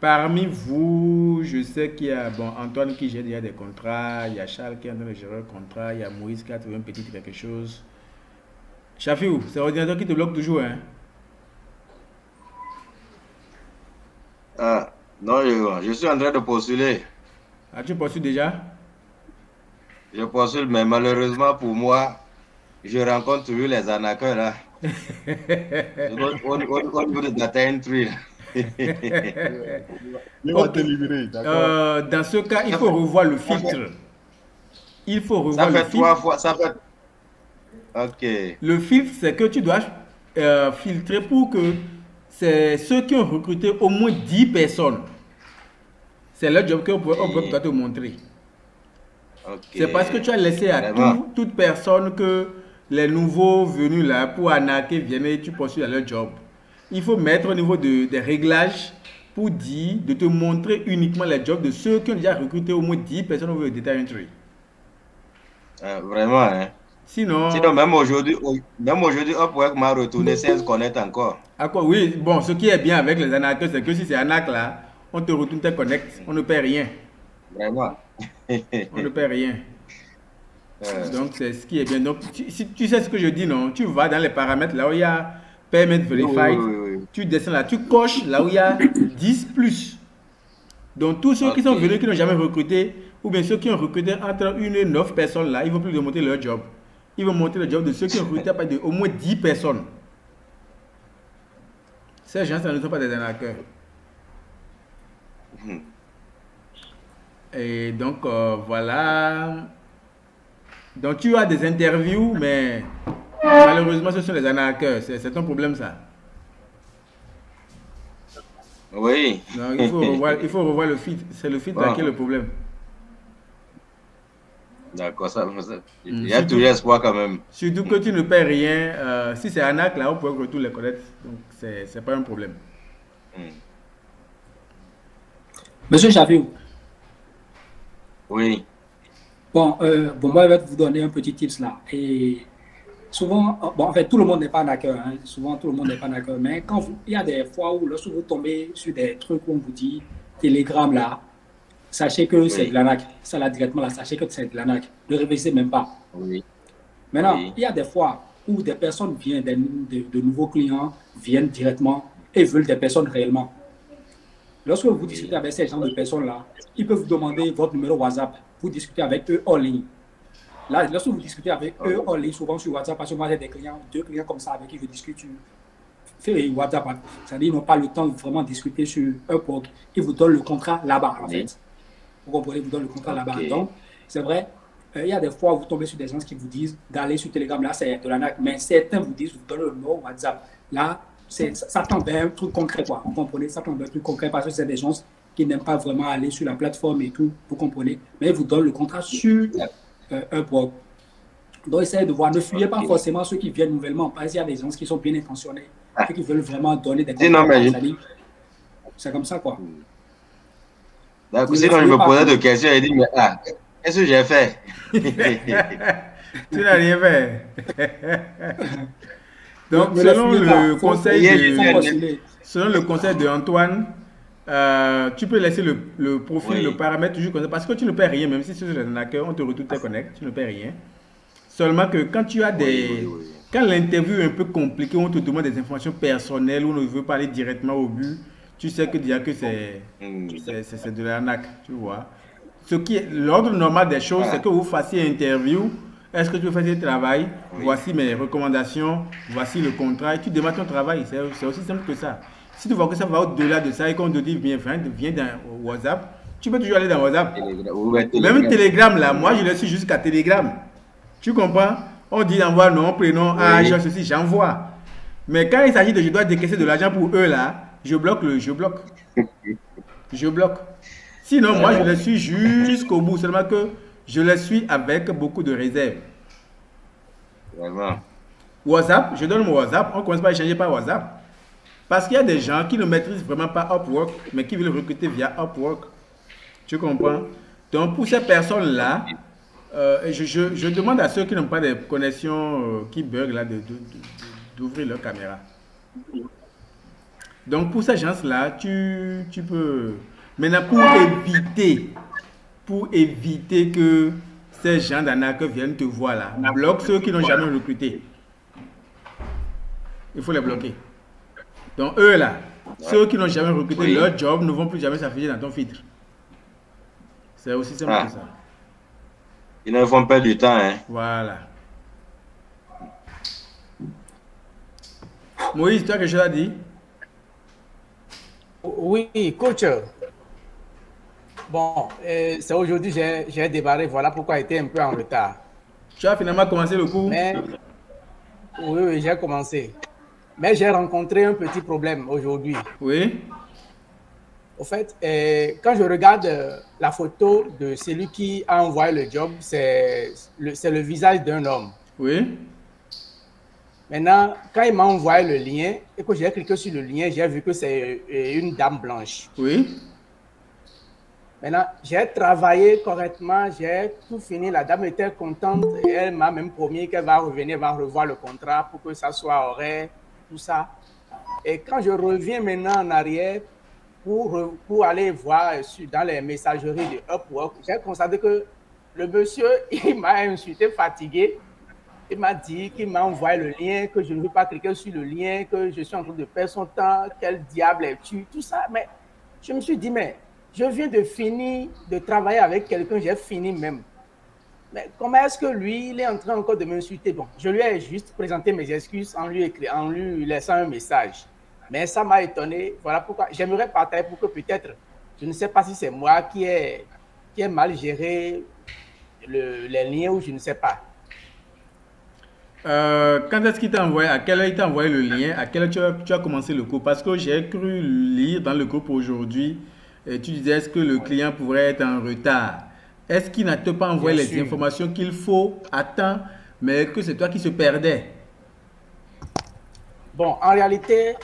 Parmi vous, je sais qu'il y a bon, Antoine qui gère déjà des contrats, il y a Charles qui est en train de gérer un contrat, il y a Moïse qui a trouvé un petit quelque chose. Chafiou, c'est l'ordinateur qui te bloque toujours, hein? Ah, non, je suis en train de postuler. Ah, tu poursuis déjà? Je postule, mais malheureusement pour moi, je rencontre toujours les arnaqueurs là. Au niveau de data entry. Il va Ok. te livrer, d'accord? Dans ce cas, il Ça faut fait, revoir le ça fait, filtre. Il faut ça revoir le fait filtre. 3 fois, ça fait. Ok. Le filtre, c'est que tu dois filtrer pour que c'est ceux qui ont recruté au moins 10 personnes. C'est le job qu'on Et, doit te montrer. ok. C'est parce que tu as laissé à Vraiment. toute personne que les nouveaux venus là pour arnaquer viennent et tu poursuis à leur job. Il faut mettre au niveau des réglages pour dire, de te montrer uniquement les jobs de ceux qui ont déjà recruté au moins 10 personnes au niveau de data entry. Vraiment, hein. Sinon, Sinon, même aujourd'hui, Upwork m'a retourné sans se connaître encore. à quoi? Oui, bon, ce qui est bien avec les arnaqueurs, c'est que si c'est arnaque là, on te retourne tes connects, on ne paie rien. Vraiment. On ne paie rien. Euh, Donc, c'est ce qui est bien. Donc, si tu sais ce que je dis, non? Tu vas dans les paramètres là où il y a Payment oui, oui, Verified, oui, oui, oui. tu descends là, tu coches là où il y a 10 plus. Donc, tous ceux qui Ok. sont venus, qui n'ont jamais recruté, ou bien ceux qui ont recruté entre une et 9 personnes là, ils vont plus monter leur job. Ils vont monter le job de ceux qui ont recruté à partir de au moins 10 personnes. Ces gens, ça ne sont pas des arnaqueurs. Mhm. Et donc, voilà. Donc, tu as des interviews, mais malheureusement, ce sont les arnaqueurs. C'est un problème, ça. Oui. Donc, il faut revoir le fit. C'est le fit là qui est le Bon, problème. d'accord, il y a toujours Surtout, espoir quand même. surtout que tu ne paies rien. Si c'est arnaque, là, on peut que tous les connaître. Donc, c'est pas un problème. Mhm. Monsieur Chafiou, Oui, bon, moi, je vais vous donner un petit tips là. Et souvent, bon, en fait, tout le monde n'est pas d'accord. Hein. Souvent, tout le monde n'est pas d'accord. Mais il y a des fois où, lorsque vous tombez sur des trucs où on vous dit Telegram là, sachez que c'est de oui, l'arnaque. Ça là, directement là, sachez que c'est de l'arnaque. Ne réfléchissez même pas. oui, Maintenant, oui, il y a des fois où des personnes viennent, de nouveaux clients viennent directement et veulent des personnes réellement. Lorsque vous discutez oui. avec ces gens de personnes-là, ils peuvent vous demander votre numéro WhatsApp. Vous discutez avec eux en ligne. Là, lorsque vous discutez avec eux Oh, en ligne, souvent sur WhatsApp, parce que moi j'ai des clients, deux clients comme ça avec qui je discute sur WhatsApp. C'est-à-dire qu'ils n'ont pas le temps de vraiment discuter sur Upwork. Ils vous donnent le contrat là-bas, en oui, fait. Vous comprenez, ils vous donnent le contrat ok. là-bas. Donc, c'est vrai, il y a des fois où vous tombez sur des gens qui vous disent d'aller sur Telegram, là, c'est de l'arnaque. Mais certains vous disent, vous donnent le numéro WhatsApp. Là, ça tend vers un truc concret, quoi. Vous comprenez, ça tend vers un truc concret parce que c'est des gens qui n'aiment pas vraiment aller sur la plateforme et tout, vous comprenez. Mais ils vous donnent le contrat sur Upwork. Donc, essayez de voir, ne fuyez pas Ok. forcément ceux qui viennent nouvellement, parce qu'il y a des gens qui sont bien intentionnés Ah, et qui veulent vraiment donner des sinon, contrats. Quoi. C'est comme ça, quoi. donc, Ne les sinon, je fuyez me pas, posais quoi. des questions et dit, mais qu'est-ce que j'ai fait? Tu n'as rien fait. Donc, Ne les fuyez pas. Hier, je Faut suis allé. postuler. selon le conseil de Antoine, tu peux laisser le profil, le Oui, paramètre toujours comme ça. Parce que tu ne paies rien, même si c'est un hacker, on te retourne tes connects, tu ne paies rien. Seulement que quand tu as oui, oui, des. oui. Quand l'interview est un peu compliquée, on te demande des informations personnelles, on ne veut pas aller directement au but, tu sais que déjà que Hmm. c'est de l'arnaque, tu vois. L'ordre normal des choses, c'est Ah, que vous fassiez interview. Est-ce que tu veux faire ce travail? oui, Voici mes recommandations, voici le contrat, et tu démarres ton travail. C'est aussi simple que ça. Si tu vois que ça va au-delà de ça et qu'on te dit viens dans WhatsApp, tu peux toujours aller dans WhatsApp. Ouais, Même Telegram. Telegram, là, moi je Hmm. le suis jusqu'à Telegram. Tu comprends? On dit envoie nom, prénom, âge, Oui, ceci, j'envoie. Mais quand il s'agit de je dois décaisser de l'argent pour eux là, je bloque, je bloque. Sinon, moi je le suis jusqu'au bout, seulement que je le suis avec beaucoup de réserve. vraiment. WhatsApp, je donne mon WhatsApp, on commence par échanger par WhatsApp. Parce qu'il y a des gens qui ne maîtrisent vraiment pas Upwork, mais qui veulent recruter via Upwork. Tu comprends? Donc pour ces personnes-là, je demande à ceux qui n'ont pas de connexion qui bug là d'ouvrir leur caméra. Donc, pour ces gens-là, tu peux... Maintenant, pour éviter que ces gens d'arnaque viennent te voir là, bloque ceux qui n'ont jamais recruté. Il faut les bloquer. Donc, eux là, ceux qui n'ont jamais recruté, Oui. leur job ne vont plus jamais s'afficher dans ton filtre. C'est aussi simple Ah. que ça. Ils ne font pas du temps, hein. Voilà. Moïse, tu as quelque chose à dire? Oui, coach. Bon, c'est aujourd'hui j'ai débarré. Voilà pourquoi j'étais un peu en retard. Tu as finalement commencé le cours? Mais oui, j'ai commencé. Mais j'ai rencontré un petit problème aujourd'hui. Oui. Au fait, quand je regarde la photo de celui qui a envoyé le job, c'est le visage d'un homme. Oui. Maintenant, quand il m'a envoyé le lien et que j'ai cliqué sur le lien, j'ai vu que c'est une dame blanche. Oui. Maintenant, j'ai travaillé correctement, j'ai tout fini. La dame était contente et elle m'a même promis qu'elle va revenir, va revoir le contrat pour que ça soit horaire, tout ça. Et quand je reviens maintenant en arrière pour aller voir dans les messageries de Upwork, j'ai constaté que le monsieur, il m'a insulté, fatigué. Il m'a dit qu'il m'a envoyé le lien, que je ne veux pas cliquer sur le lien, que je suis en train de perdre son temps, quel diable es-tu, tout ça. Mais je me suis dit, mais je viens de finir de travailler avec quelqu'un, j'ai fini même. Mais comment est-ce que lui, il est en train encore de m'insulter? Bon, je lui ai juste présenté mes excuses en lui laissant un message. Mais ça m'a étonné. Voilà pourquoi j'aimerais partager pour que peut-être, je ne sais pas si c'est moi qui ai mal géré les liens ou je ne sais pas. Quand est-ce qu'il t'a envoyé, à quelle heure il t'a envoyé le lien, à quelle heure tu as commencé le cours? Parce que j'ai cru lire dans le groupe aujourd'hui, tu disais est-ce que le client pourrait être en retard. Est-ce qu'il n'a pas envoyé Bien les sûr. informations qu'il faut à temps, mais que c'est toi qui se perdais? Bon, en réalité,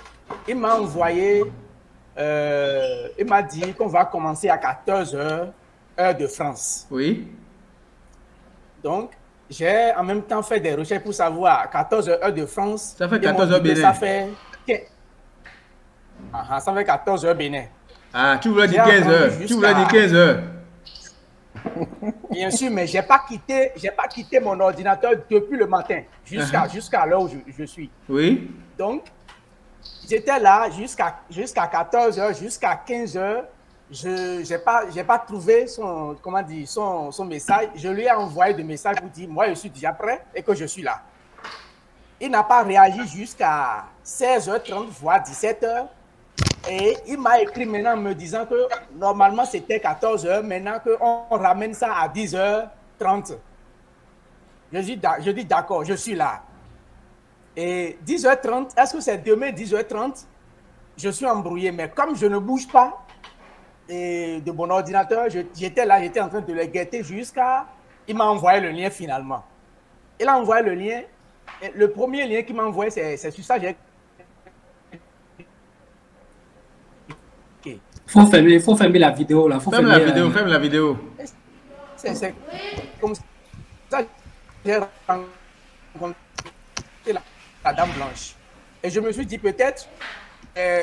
il m'a envoyé, il m'a dit qu'on va commencer à 14h, heure de France. Oui. Donc, j'ai en même temps fait des recherches pour savoir 14h, heure de France. Ça fait Ils m'ont 14 heures dit que Bénin. ça fait 14h Bénin. Ah, tu voulais dire J'ai 15 heures. attendu Tu voulais dire 15 heures. Bien sûr, mais j'ai pas quitté mon ordinateur depuis le matin jusqu'à l'heure où je suis. Oui. Donc, j'étais là jusqu'à 14h, jusqu'à 15h. Je n'ai pas trouvé son message. Je lui ai envoyé des messages pour dire, moi, je suis déjà prêt et que je suis là. Il n'a pas réagi jusqu'à 16h30, voire 17h. Et il m'a écrit maintenant me disant que normalement, c'était 14h, maintenant qu'on ramène ça à 10h30. Je dis d'accord, je suis là. Et 10h30, est-ce que c'est demain 10h30? Je suis embrouillé, mais comme je ne bouge pas de mon ordinateur, j'étais là, j'étais en train de le guetter jusqu'à... Il m'a envoyé le lien finalement. Il a envoyé le lien. Et le premier lien qu'il m'a envoyé, c'est sur ça. Faut fermer la vidéo là. Ferme la vidéo, ferme la vidéo. C'est comme ça que j'ai rencontré la dame blanche. Et je me suis dit peut-être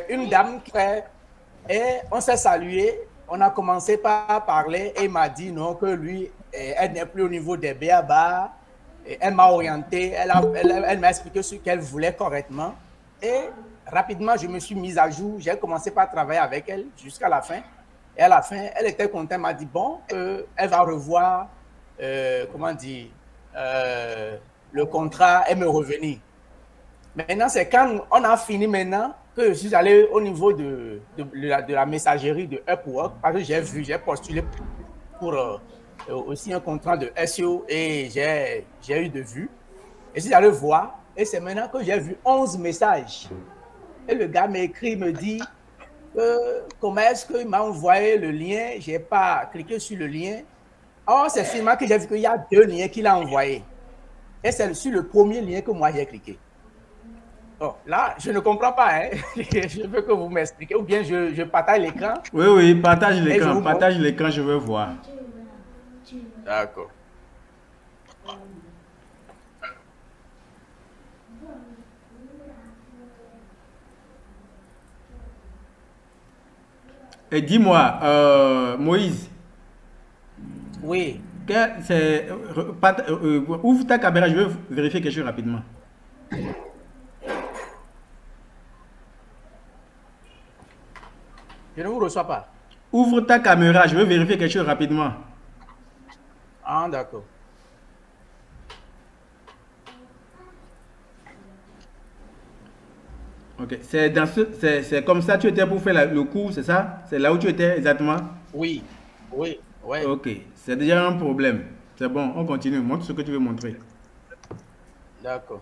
une dame qui est... Et on s'est salué, on a commencé par parler et il m'a dit non, que lui, elle n'est plus au niveau des BABA. Elle m'a orienté, elle m'a expliqué ce qu'elle voulait correctement. Et rapidement, je me suis mise à jour. J'ai commencé par travailler avec elle jusqu'à la fin. Et à la fin, elle était contente. Elle m'a dit, bon, elle va revoir, le contrat et me revenir. Maintenant, c'est quand on a fini maintenant que je suis allé au niveau de la messagerie de Upwork parce que j'ai postulé pour aussi un contrat de SEO et j'ai eu de vues. Et je suis allé voir et c'est maintenant que j'ai vu 11 messages. Et le gars m'écrit, me dit comment est-ce qu'il m'a envoyé le lien, je n'ai pas cliqué sur le lien. Or, c'est finalement que j'ai vu qu'il y a 2 liens qu'il a envoyés. Et c'est sur le premier lien que moi j'ai cliqué. Oh, là, je ne comprends pas. Hein. Je veux que vous m'expliquiez. Ou bien je partage l'écran. Oui, oui, partage l'écran. Partage l'écran, je veux voir. D'accord. Et dis-moi, Moïse, Oui. ouvre ta caméra, je veux vérifier quelque chose rapidement. Je ne vous reçois pas. Ouvre ta caméra, je veux vérifier quelque chose rapidement. Ah, d'accord. Ok, c'est comme ça tu étais pour faire le cours, c'est ça? C'est là où tu étais exactement? Oui. Oui. Ouais. Ok, c'est déjà un problème. C'est bon, on continue. Montre ce que tu veux montrer. D'accord.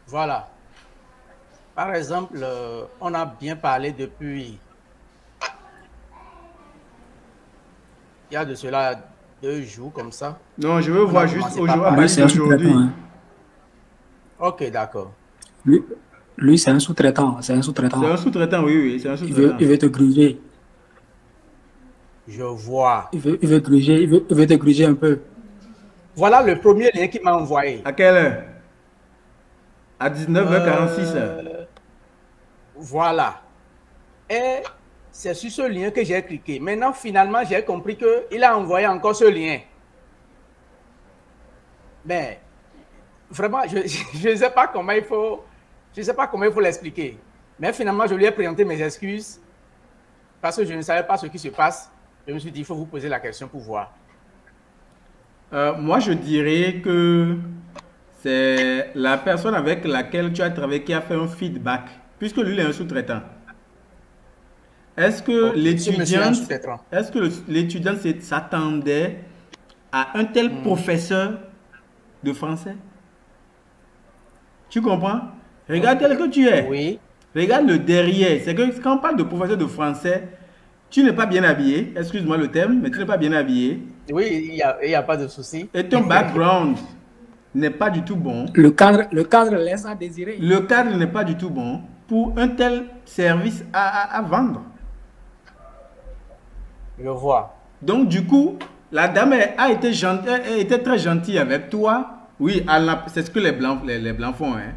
Voilà. Par exemple, on a bien parlé depuis, il y a de cela 2 jours comme ça. Non, je veux On a voir commencé juste par aujourd'hui, à parler. Lui, partir c'est un sous-traitant. d'aujourd'hui. Hein. Ok, d'accord. Lui, c'est un sous-traitant. C'est un C'est un sous-traitant. sous-traitant, oui, oui, c'est un Il sous-traitant. veut te gruger. Je vois. Il veut gruger. Il veut te gruger un peu. Voilà le premier lien qu'il m'a envoyé. À quelle heure? À 19h46. Voilà. Et c'est sur ce lien que j'ai cliqué. Maintenant, finalement, j'ai compris qu'il a envoyé encore ce lien. Mais vraiment, je ne sais pas comment il faut, je sais pas comment il faut l'expliquer. Mais finalement, je lui ai présenté mes excuses parce que je ne savais pas ce qui se passe. Je me suis dit, il faut vous poser la question pour voir. Moi, je dirais que c'est la personne avec laquelle tu as travaillé qui a fait un feedback, puisque lui, il est un sous-traitant. Est-ce que Ok, ce monsieur est un l'étudiante, sous-traitant. est-ce que l'étudiante s'attendait à un tel professeur de français? Tu comprends? Regarde tel que tu es. Oui, Regarde le derrière. C'est que quand on parle de professeur de français, tu n'es pas bien habillé. Excuse-moi le terme, mais tu n'es pas bien habillé. oui, il y a pas de souci. Et ton background n'est pas du tout bon. Le cadre laisse à désirer. Le cadre n'est pas du tout bon pour un tel service à vendre. Je vois. Donc, du coup, la dame a été gentille, a été très gentille avec toi. Oui, c'est ce que les blancs font. Hein.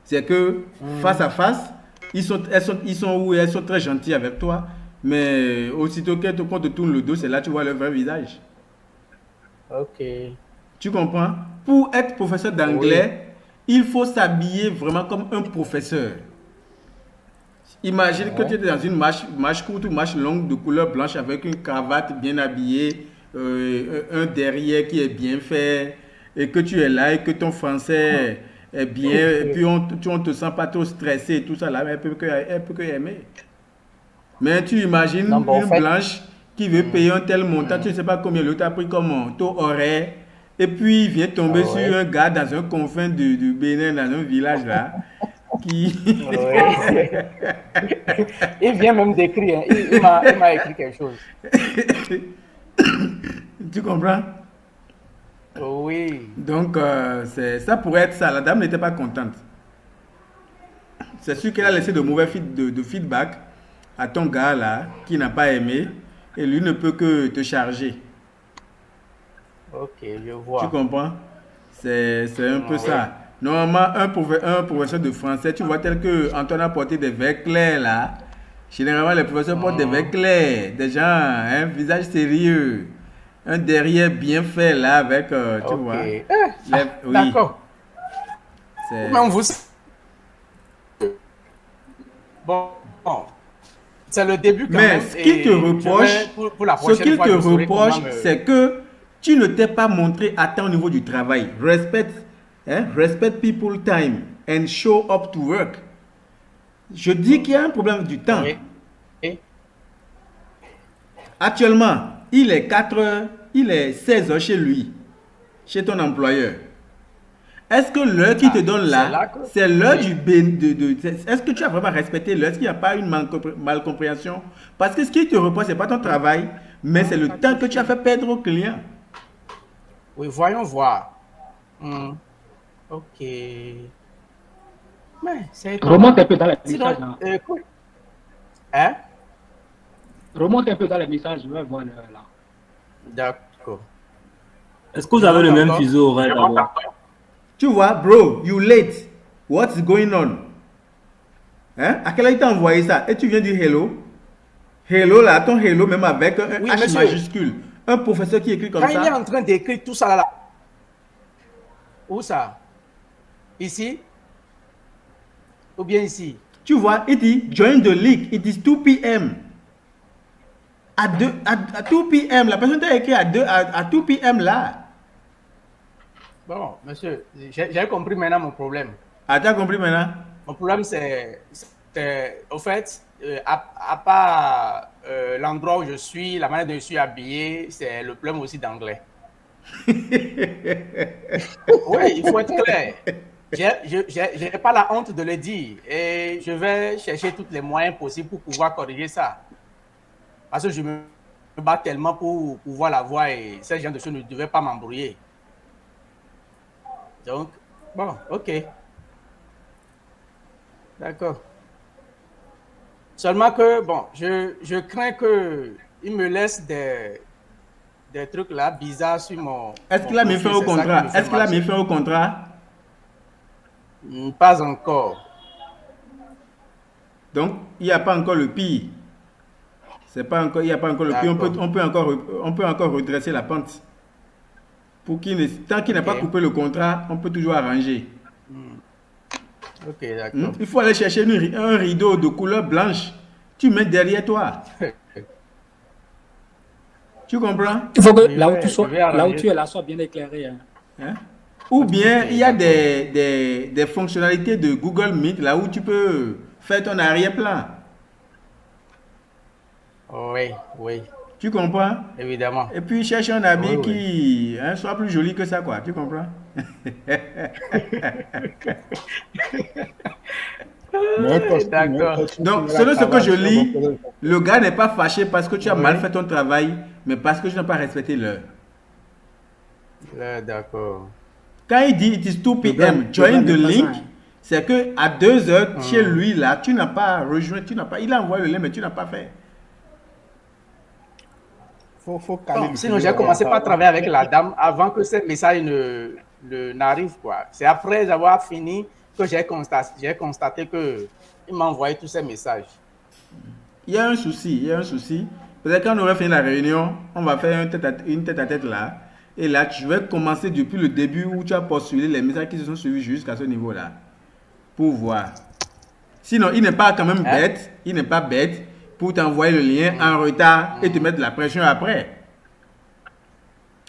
C'est que face à face, ils sont très gentils avec toi. Mais aussitôt qu'on te tourne le dos, c'est là que tu vois leur vrai visage. Ok. Tu comprends? Pour être professeur d'anglais, il faut s'habiller vraiment comme un professeur. Imagine que tu es dans une marche courte ou marche longue de couleur blanche avec une cravate bien habillée, un derrière qui est bien fait, et que tu es là et que ton français est bien, et puis on te sent pas trop stressé et tout ça là, elle peut que aimer. Mais tu imagines Non, bon, une blanche qui veut payer un tel montant, tu ne sais pas combien l'autre a pris comme taux horaire, et puis il vient tomber sur un gars dans un confin du Bénin, dans un village là, qui... Il vient même d'écrire, il m'a écrit quelque chose. Tu comprends? Oui. Donc, ça pourrait être ça. La dame n'était pas contente. C'est sûr qu'elle a laissé de mauvais feedback à ton gars là, qui n'a pas aimé, et lui ne peut que te charger. Ok, je vois. Tu comprends? C'est un peu ça. Normalement, un professeur de français, tu vois, tel que Antoine a porté des verres clairs là. Généralement, les professeurs portent des verres clairs, des gens, un visage sérieux, un derrière bien fait là, avec, tu vois. Oui. D'accord. Bon. C'est le début quand mais même. Ce qu'il te reproche, c'est que tu ne t'es pas montré à temps au niveau du travail. Respect people time and show up to work. Je dis qu'il y a un problème du temps. Oui. Actuellement, il est 16 heures chez lui, chez ton employeur. Est-ce que l'heure qu'il te donne là, c'est l'heure du est-ce que tu as vraiment respecté l'heure? Est-ce qu'il n'y a pas une malcompréhension? Parce que ce qui te reproche, ce n'est pas ton travail, mais c'est le temps que tu as fait perdre au client. Oui, voyons voir. Ok. Mais c'est... Remonte un peu dans les messages. Hein? Remonte un peu dans les messages, je vais voir là. D'accord. Est-ce que vous avez le même fuseau horaire d'abord? Tu vois, bro, you late. What's going on? Hein? À quelle heure il t'a envoyé ça? Et tu viens dire hello? Hello là, ton hello même avec un Oui, H monsieur. majuscule. Un professeur qui écrit comme Quand il est ça. en train d'écrire tout ça là. Où ça? Ici? Ou bien ici? Tu vois, il dit join the league. It is 2 p.m. À 2 p.m. La personne t'a écrit à 2 p.m. là. Bon, monsieur, j'ai compris maintenant mon problème. Ah, t'as compris maintenant? Mon problème, c'est au fait, à part l'endroit où je suis, la manière dont je suis habillé, c'est le problème aussi d'anglais. Oui, il faut être clair. Je n'ai pas la honte de le dire et je vais chercher tous les moyens possibles pour pouvoir corriger ça. Parce que je me bats tellement pour pouvoir la voir et ces gens de choses ne devaient pas m'embrouiller. Donc, bon, ok. D'accord. Seulement que, bon, je crains qu'il me laisse des trucs là bizarres sur mon... Est-ce qu'il a mis fin au contrat? Est-ce qu'il a mis fin au contrat? Pas encore. Donc, il n'y a pas encore le pire. C'est pas encore, il n'y a pas encore le pire. On peut encore redresser la pente. Pour tant qu'il n'a pas coupé le contrat, on peut toujours arranger. Ok, d'accord. Il faut aller chercher un rideau de couleur blanche. Tu mets derrière toi. Tu comprends? Il faut que là où tu es là soit bien éclairé. Hein? Ou bien il y a des fonctionnalités de Google Meet là où tu peux faire ton arrière-plan. Oui, oui. Tu comprends? Évidemment. Et puis cherche un habit qui soit plus joli que ça, quoi. Tu comprends? D'accord. Donc, selon ce que je lis, le gars n'est pas fâché parce que tu as mal fait ton travail, mais parce que tu n'as pas respecté l'heure. D'accord. Quand il dit it is 2 p.m. join the link, c'est que à 2 heures chez lui là, tu n'as pas rejoint, il a envoyé le lien mais tu n'as pas fait. Sinon, j'ai commencé par travailler avec la dame avant que ce message n'arrive, quoi. C'est après avoir fini que j'ai constaté que il m'a envoyé tous ces messages. Il y a un souci, Peut-être quand on aurait fini la réunion, on va faire une tête à tête là. Et là, je vais commencer depuis le début où tu as postulé les messages qui se sont suivis jusqu'à ce niveau-là. Pour voir. Sinon, il n'est pas quand même bête. Il n'est pas bête pour t'envoyer le lien en retard et te mettre de la pression après.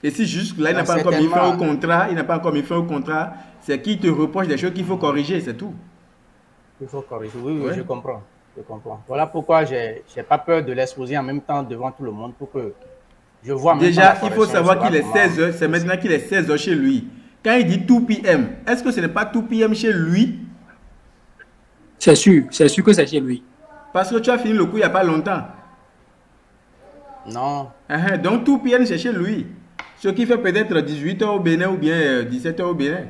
Et si juste là, il n'a pas encore mis fin au contrat, c'est qu'il te reproche des choses qu'il faut corriger, c'est tout. Il faut corriger, oui, je comprends. Voilà pourquoi je n'ai pas peur de l'exposer en même temps devant tout le monde pour que je vois. Déjà, il faut savoir qu'il est 16h, c'est maintenant qu'il est 16h chez lui. Quand il dit 2 p.m., est-ce que ce n'est pas 2 p.m. chez lui? C'est sûr que c'est chez lui. Parce que tu as fini le coup il n'y a pas longtemps. Non. Donc 2 p.m. c'est chez lui. Ce qui fait peut-être 18h au Bénin ou bien 17h au Bénin.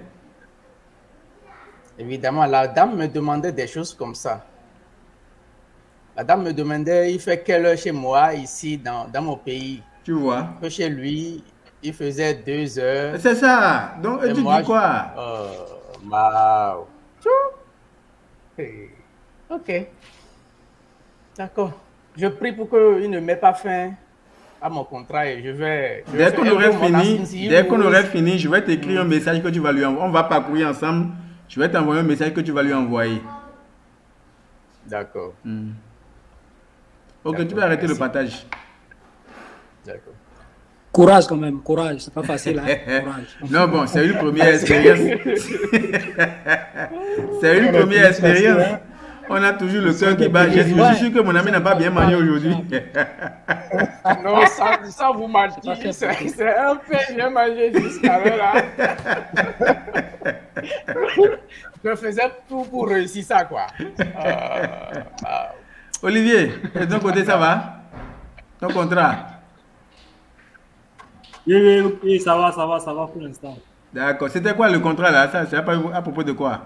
Évidemment, la dame me demandait des choses comme ça. La dame me demandait, il fait quelle heure chez moi, ici, dans mon pays? Tu vois? Que chez lui, il faisait 2 heures. C'est ça. Donc, tu dis quoi? Wow. Ok. D'accord. Je prie pour qu'il ne mette pas fin à mon contrat et je vais... Dès qu'on aurait fini, je vais t'écrire un message que tu vas lui envoyer. On va parcourir ensemble. Je vais t'envoyer un message que tu vas lui envoyer. D'accord. Ok, tu peux arrêter le partage. D'accord. Courage quand même, courage. C'est pas facile, hein? Courage. Non, bon, c'est une première expérience. C'est une première expérience. On a toujours le cœur qui bat. Je suis sûr que mon ami n'a pas bien mangé aujourd'hui. Non, ça vous mentir. C'est un peu bien mangé jusqu'à là. Je faisais tout pour réussir ça, quoi. Olivier, de ton côté, ça va? Ton contrat? Oui, ça va pour l'instant. D'accord. C'était quoi le contrat là? Ça, c'est à propos de quoi?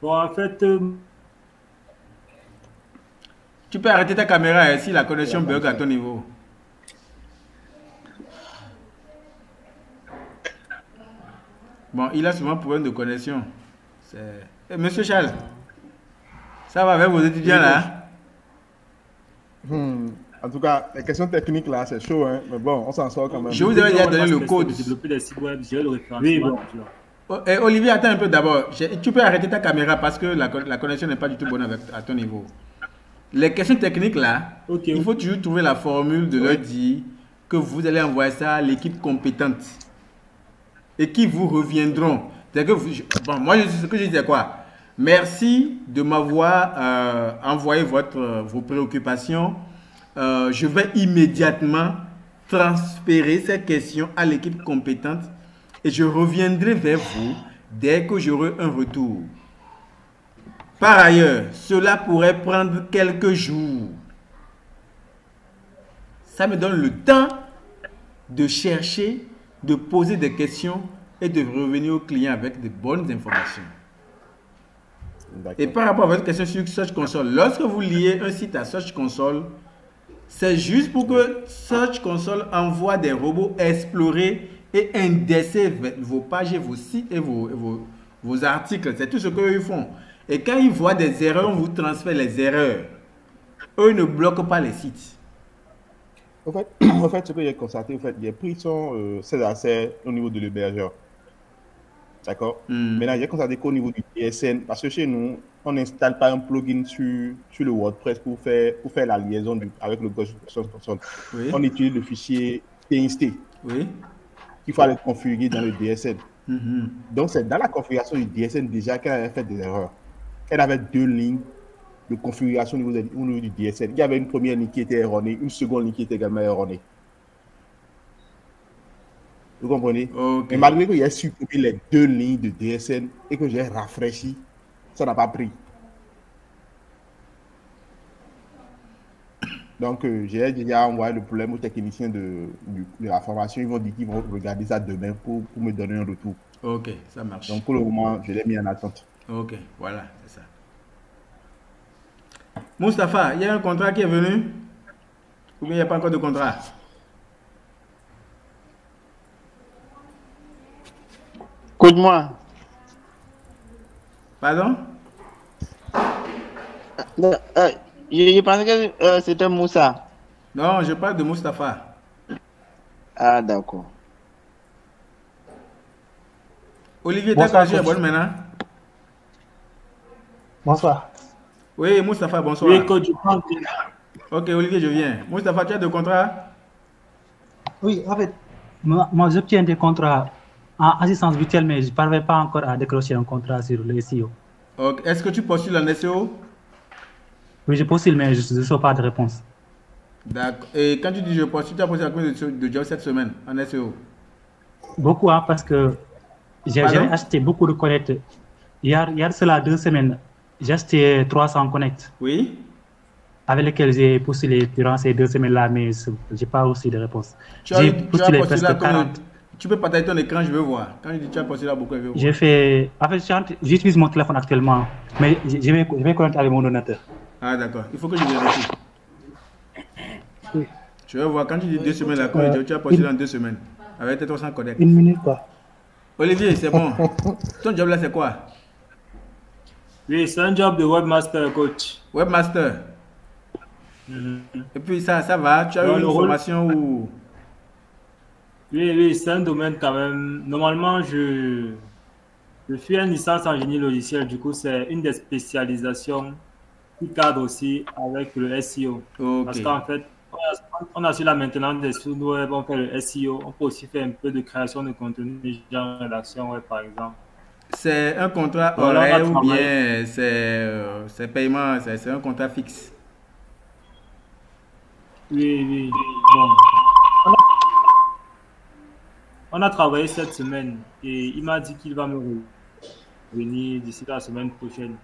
Bon, en fait... Tu peux arrêter ta caméra si la connexion bug à ton niveau. Bon, il a souvent problème de connexion. Monsieur Charles, ça va avec vos étudiants là? En tout cas, les questions techniques là, c'est chaud, hein? Mais bon, on s'en sort quand même. Je vous avais déjà donné le code. Développer des sites web, gérer le référencement. Olivier, attends un peu d'abord. Tu peux arrêter ta caméra parce que la connexion n'est pas du tout bonne à ton niveau. Les questions techniques là, il faut toujours trouver la formule de leur dire que vous allez envoyer ça à l'équipe compétente et qui vous reviendront. C'est que bon, moi, ce que je dis, c'est quoi? Merci de m'avoir envoyé vos préoccupations. Je vais immédiatement transférer ces questions à l'équipe compétente et je reviendrai vers vous dès que j'aurai un retour. Par ailleurs, cela pourrait prendre quelques jours. Ça me donne le temps de chercher, de poser des questions et de revenir au client avec de bonnes informations. Et par rapport à votre question sur Search Console, lorsque vous liez un site à Search Console, c'est juste pour que Search Console envoie des robots explorer et indexer vos pages et vos sites et vos articles. C'est tout ce qu'eux font. Et quand ils voient des erreurs, on vous transfère les erreurs. Eux ne bloquent pas les sites. En fait, ce que j'ai constaté, en fait, j'ai pris ces accès au niveau de l'hébergeur. D'accord. Maintenant, j'ai constaté qu'au niveau du DSN, parce que chez nous, on n'installe pas un plugin sur le WordPress pour faire la liaison avec le Search Console. Oui. On utilise le fichier TXT. Oui. Il faut aller configurer dans le DSN. Donc, c'est dans la configuration du DSN déjà qu'elle avait fait des erreurs. Elle avait 2 lignes de configuration au niveau du DSN. Il y avait une première ligne qui était erronée, une seconde ligne qui était également erronée. Vous comprenez? Okay. Mais malgré que j'ai supprimé les 2 lignes de DSN et que j'ai rafraîchi, ça n'a pas pris. Donc, j'ai déjà envoyé le problème aux techniciens de la formation. Ils vont dire qu'ils vont regarder ça demain pour me donner un retour. Ok, ça marche. Donc, pour le moment, je l'ai mis en attente. Ok, voilà, c'est ça. Moustapha, il y a un contrat qui est venu? Ou bien il n'y a pas encore de contrat? Écoute-moi. Pardon? Je pensais que c'était Moussa. Non, je parle de Moustapha. Ah, d'accord. Olivier, t'as corrigé la bonne maintenant? Bonsoir. Oui, Moustapha, bonsoir. Oui, coach, je prends. Ok, Olivier, je viens. Moustapha, tu as de contrat? Oui, en fait, moi j'obtiens des contrats en assistance virtuelle, mais je ne parviens pas encore à décrocher un contrat sur le SEO. Okay. Est-ce que tu postules en SEO? Oui, je postule, mais je ne reçois pas de réponse. D'accord. Et quand tu dis je postule, tu as posté à combien de jobs cette semaine en SEO? Beaucoup, hein, parce que j'ai acheté beaucoup de connects. Il y a cela 2 semaines, j'ai acheté 300 connects. Oui. Avec lesquels j'ai postulé durant ces 2 semaines-là, mais je n'ai pas reçu de réponse. J'ai postulé presque 40. Tu peux partager ton écran, je veux voir. Quand je dis tu as postulé à beaucoup, je veux voir. J'ai fait... En fait, j'utilise mon téléphone actuellement, mais je vais connecter avec mon ordinateur. Ah, d'accord. Il faut que je vérifie. Oui. Je vais voir. Quand tu dis 2 semaines, là, tu as postulé en 2 semaines. Avec tes 300 connects. 1 minute, quoi. Olivier, c'est bon. Ton job là, c'est quoi? Oui, c'est un job de webmaster, coach. Webmaster. Et puis ça va. Tu as eu une formation où... Oui, c'est un domaine quand même. Normalement, je fais une licence en génie logiciel. Du coup, c'est une des spécialisations qui cadre aussi avec le SEO. Okay. Parce qu'en fait, on a sur la maintenance des sites web, on fait le SEO. On peut aussi faire un peu de création de contenu, genre rédaction web, par exemple. C'est un contrat horaire ou bien c'est paiement, c'est un contrat fixe? Oui. Bon. On a travaillé cette semaine et il m'a dit qu'il va me revenir d'ici la semaine prochaine.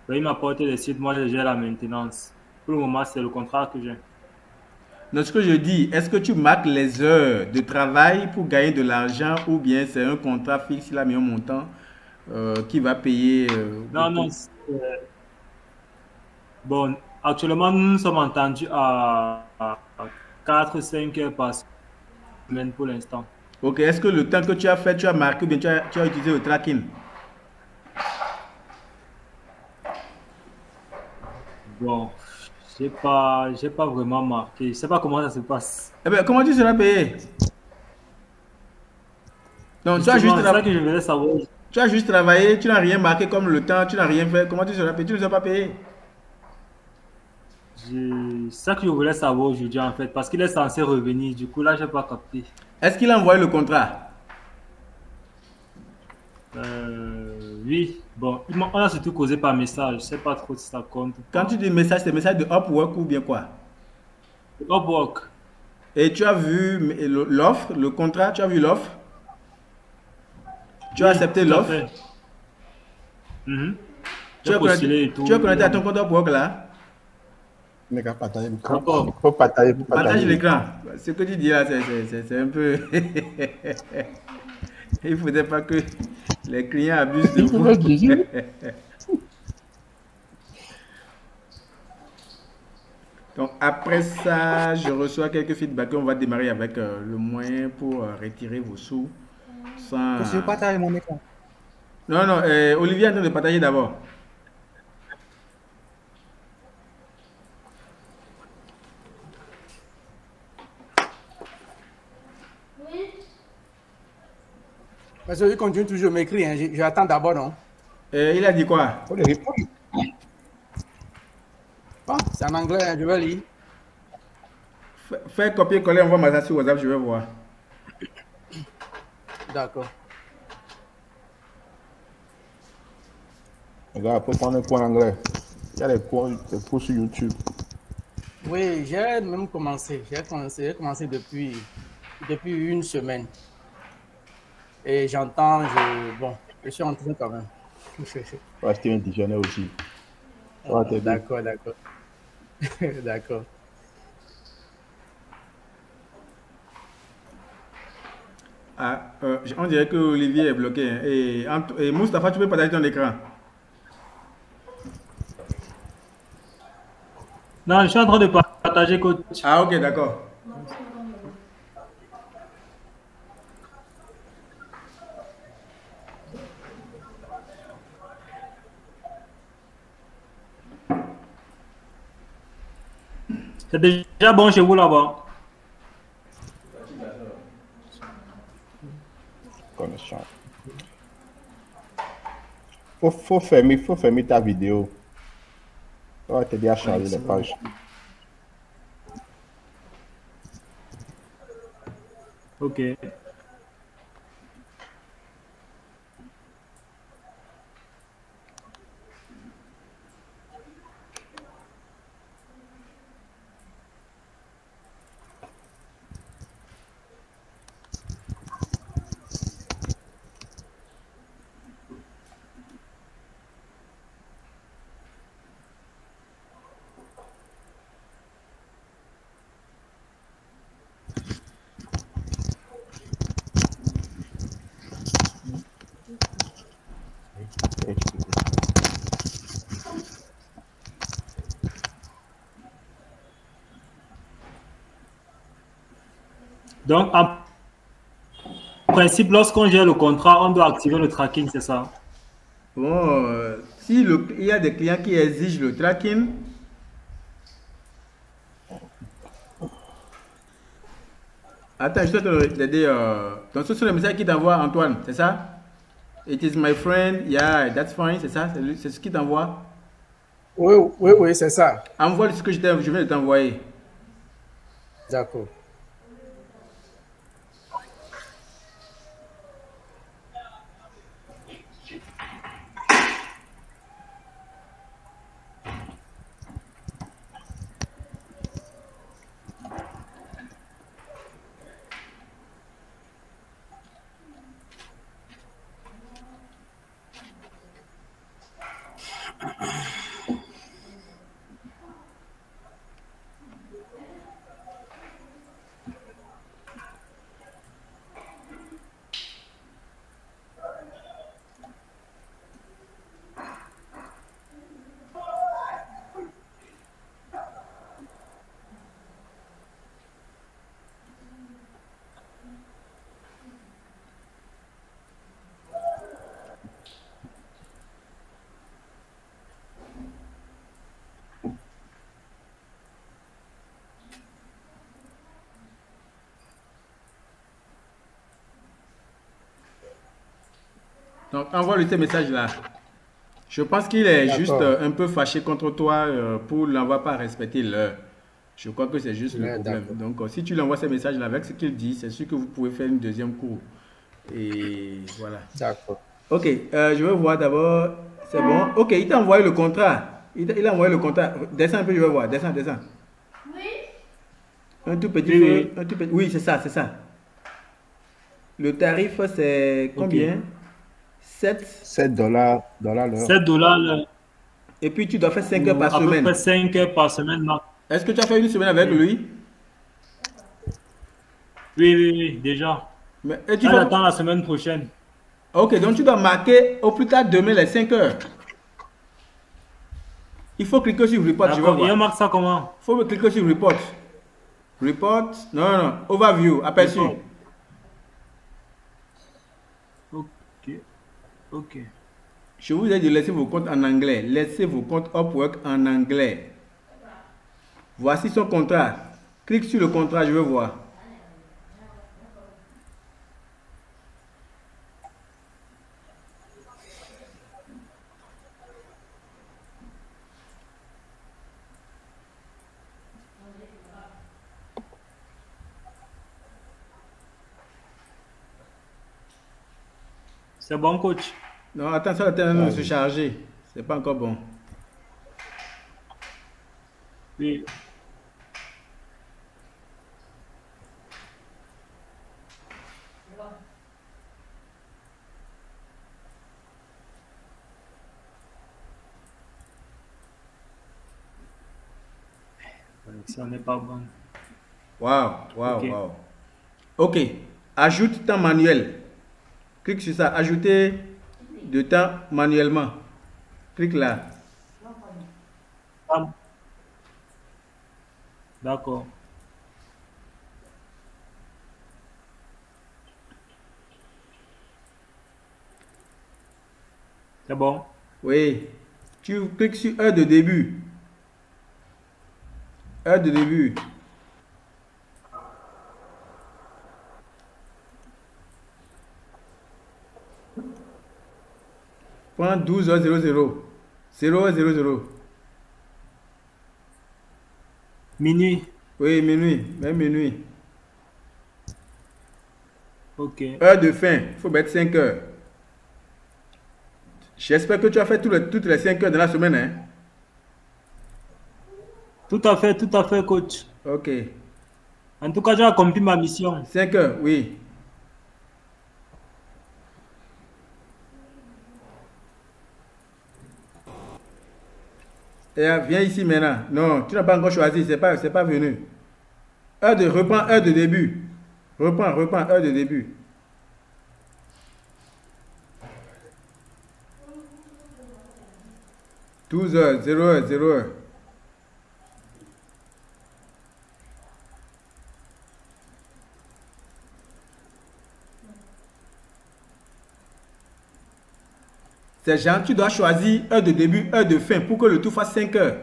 Donc, il m'a apporté les sites, moi je gère la maintenance. Pour le moment, c'est le contrat que j'ai. Donc, ce que je dis, est-ce que tu marques les heures de travail pour gagner de l'argent ou bien c'est un contrat fixe, il a mis un montant qui va payer Non. Bon, actuellement, nous sommes entendus à 4-5 heures par semaine pour l'instant. Ok, est-ce que le temps que tu as fait, tu as marqué ou bien tu as utilisé le tracking? Bon, j'ai pas vraiment marqué. Je sais pas comment ça se passe. Eh bien, comment tu seras payé? Donc, Justement, c'est ça que je voulais savoir. tu as juste travaillé, tu n'as rien marqué comme le temps, tu n'as rien fait. Comment tu seras payé? Tu ne seras pas payé. C'est ça que je voulais savoir aujourd'hui en fait, parce qu'il est censé revenir. Du coup, là, j'ai pas capté. Est-ce qu'il a envoyé le contrat? Oui, bon, on a surtout causé par message. Je sais pas trop si ça compte. Quand tu dis message, c'est message de Upwork ou bien quoi? Upwork. Et tu as vu l'offre, le contrat, tu as vu l'offre? Tu as accepté l'offre? Tu as connecté à ton compte Upwork là? Mais qu'à partager l'écran. Il faut partager. Partage l'écran. Ce que tu dis là, c'est un peu. Il ne faudrait pas que les clients abusent de vous. Donc après ça, je reçois quelques feedbacks. On va démarrer avec le moyen pour retirer vos sous. Sans... Je partage mon écran. Non, non, Olivier est en train de partager d'abord. Parce qu'il continue toujours à m'écrire. Hein. J'attends d'abord, non? Il a dit quoi? Bon, c'est en anglais, hein, je vais lire. Fais copier-coller, envoie ma sur WhatsApp, je vais voir. D'accord. Regarde, faut prendre un cours en anglais. Il y a des cours sur YouTube. Oui, j'ai même commencé. J'ai commencé depuis une semaine. Et j'entends, je suis en train quand même. Je vais acheter un dictionnaire aussi. D'accord, d'accord. D'accord. Ah, on dirait que Olivier est bloqué. Hein. Et Moustapha, tu peux partager ton écran? Non, je suis en train de partager, coach. Ah, ok, d'accord. C'est déjà bon chez vous là-bas. Connexion. Faut fermer ta vidéo. Ça va t'aider à changer les pages. Ok. Donc, en principe, lorsqu'on gère le contrat, on doit activer le tracking, c'est ça? Bon, si il y a des clients qui exigent le tracking, attends, je dois te l'aider. Donc, ce sont les messages qui t'envoie Antoine, c'est ça? It is my friend, yeah, that's fine, c'est ça? C'est ce qui t'envoie? Oui, c'est ça. Envoie ce que je viens de t'envoyer. D'accord. Donc, envoie-lui ces messages-là. Je pense qu'il est juste un peu fâché contre toi pour l'avoir pas respecté l'heure. Je crois que c'est juste le problème. Donc, si tu lui envoies ces messages-là avec ce qu'il dit, c'est sûr que vous pouvez faire une deuxième cour. Et voilà. D'accord. Ok, je vais voir d'abord. C'est bon. Ok, il t'a envoyé le contrat. Il a envoyé le contrat. Descends un peu, je vais voir. Descends. Oui. Un tout petit peu. Un tout petit... Oui, c'est ça. Le tarif, c'est combien? 7 dollars l'heure. 7 dollars l'heure. Et puis tu dois faire 5 heures par semaine. À peu près 5 heures par semaine. Est-ce que tu as fait une semaine avec lui? Oui, déjà. Mais, tu vas attendre la semaine prochaine. Ok, donc tu dois marquer au plus tard demain les 5 heures. Il faut cliquer sur report. Et on marque ça comment? Il faut cliquer sur report. Report, non, overview, aperçu. Ok. Je vous ai dit de laisser vos comptes en anglais. Laissez vos comptes Upwork en anglais. Voici son contrat. Clique sur le contrat, je veux voir. C'est bon, coach? Non, attends, ça va de se charger. C'est pas encore bon. Oui. La connexion n'est pas bonne. Wow. Ok. Ajoute temps manuel. Clique sur ça. Ajouter de temps manuellement. Clique là. D'accord. C'est bon? Oui. Tu cliques sur heure de début. Heure de début. Prends 12h00. 0h00. Minuit. Oui, minuit. Même minuit. Ok. Heure de fin. Il faut mettre 5 heures. J'espère que tu as fait toutes les 5 heures de la semaine. Hein? Tout à fait, coach. Ok. En tout cas, j'ai accompli ma mission. 5 heures, oui. Et viens ici maintenant. Non, tu n'as pas encore choisi, c'est pas venu. Reprends heure de début. Reprends heure de début. « 12h, 0h, 0h. C'est genre, tu dois choisir heure de début, heure de fin pour que le tout fasse 5 heures.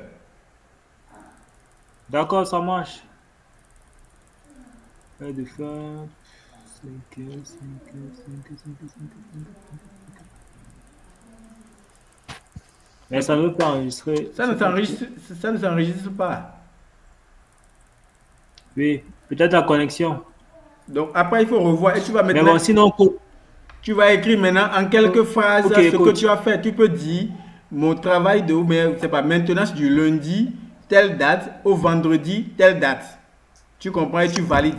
D'accord, ça marche. Heure de fin. 5 heures, 5 heures, 5 heures, 5 heures, 5 heures. Mais ça ne veut pas enregistrer. Ça ne s'enregistre pas. Oui, peut-être la connexion. Donc après, il faut revoir et tu vas mettre. Mais bon, sinon, tu vas écrire maintenant en quelques phrases ce que tu as fait. Tu peux dire mon travail de c'est pas maintenance du lundi, telle date, au vendredi, telle date. Tu comprends et tu valides.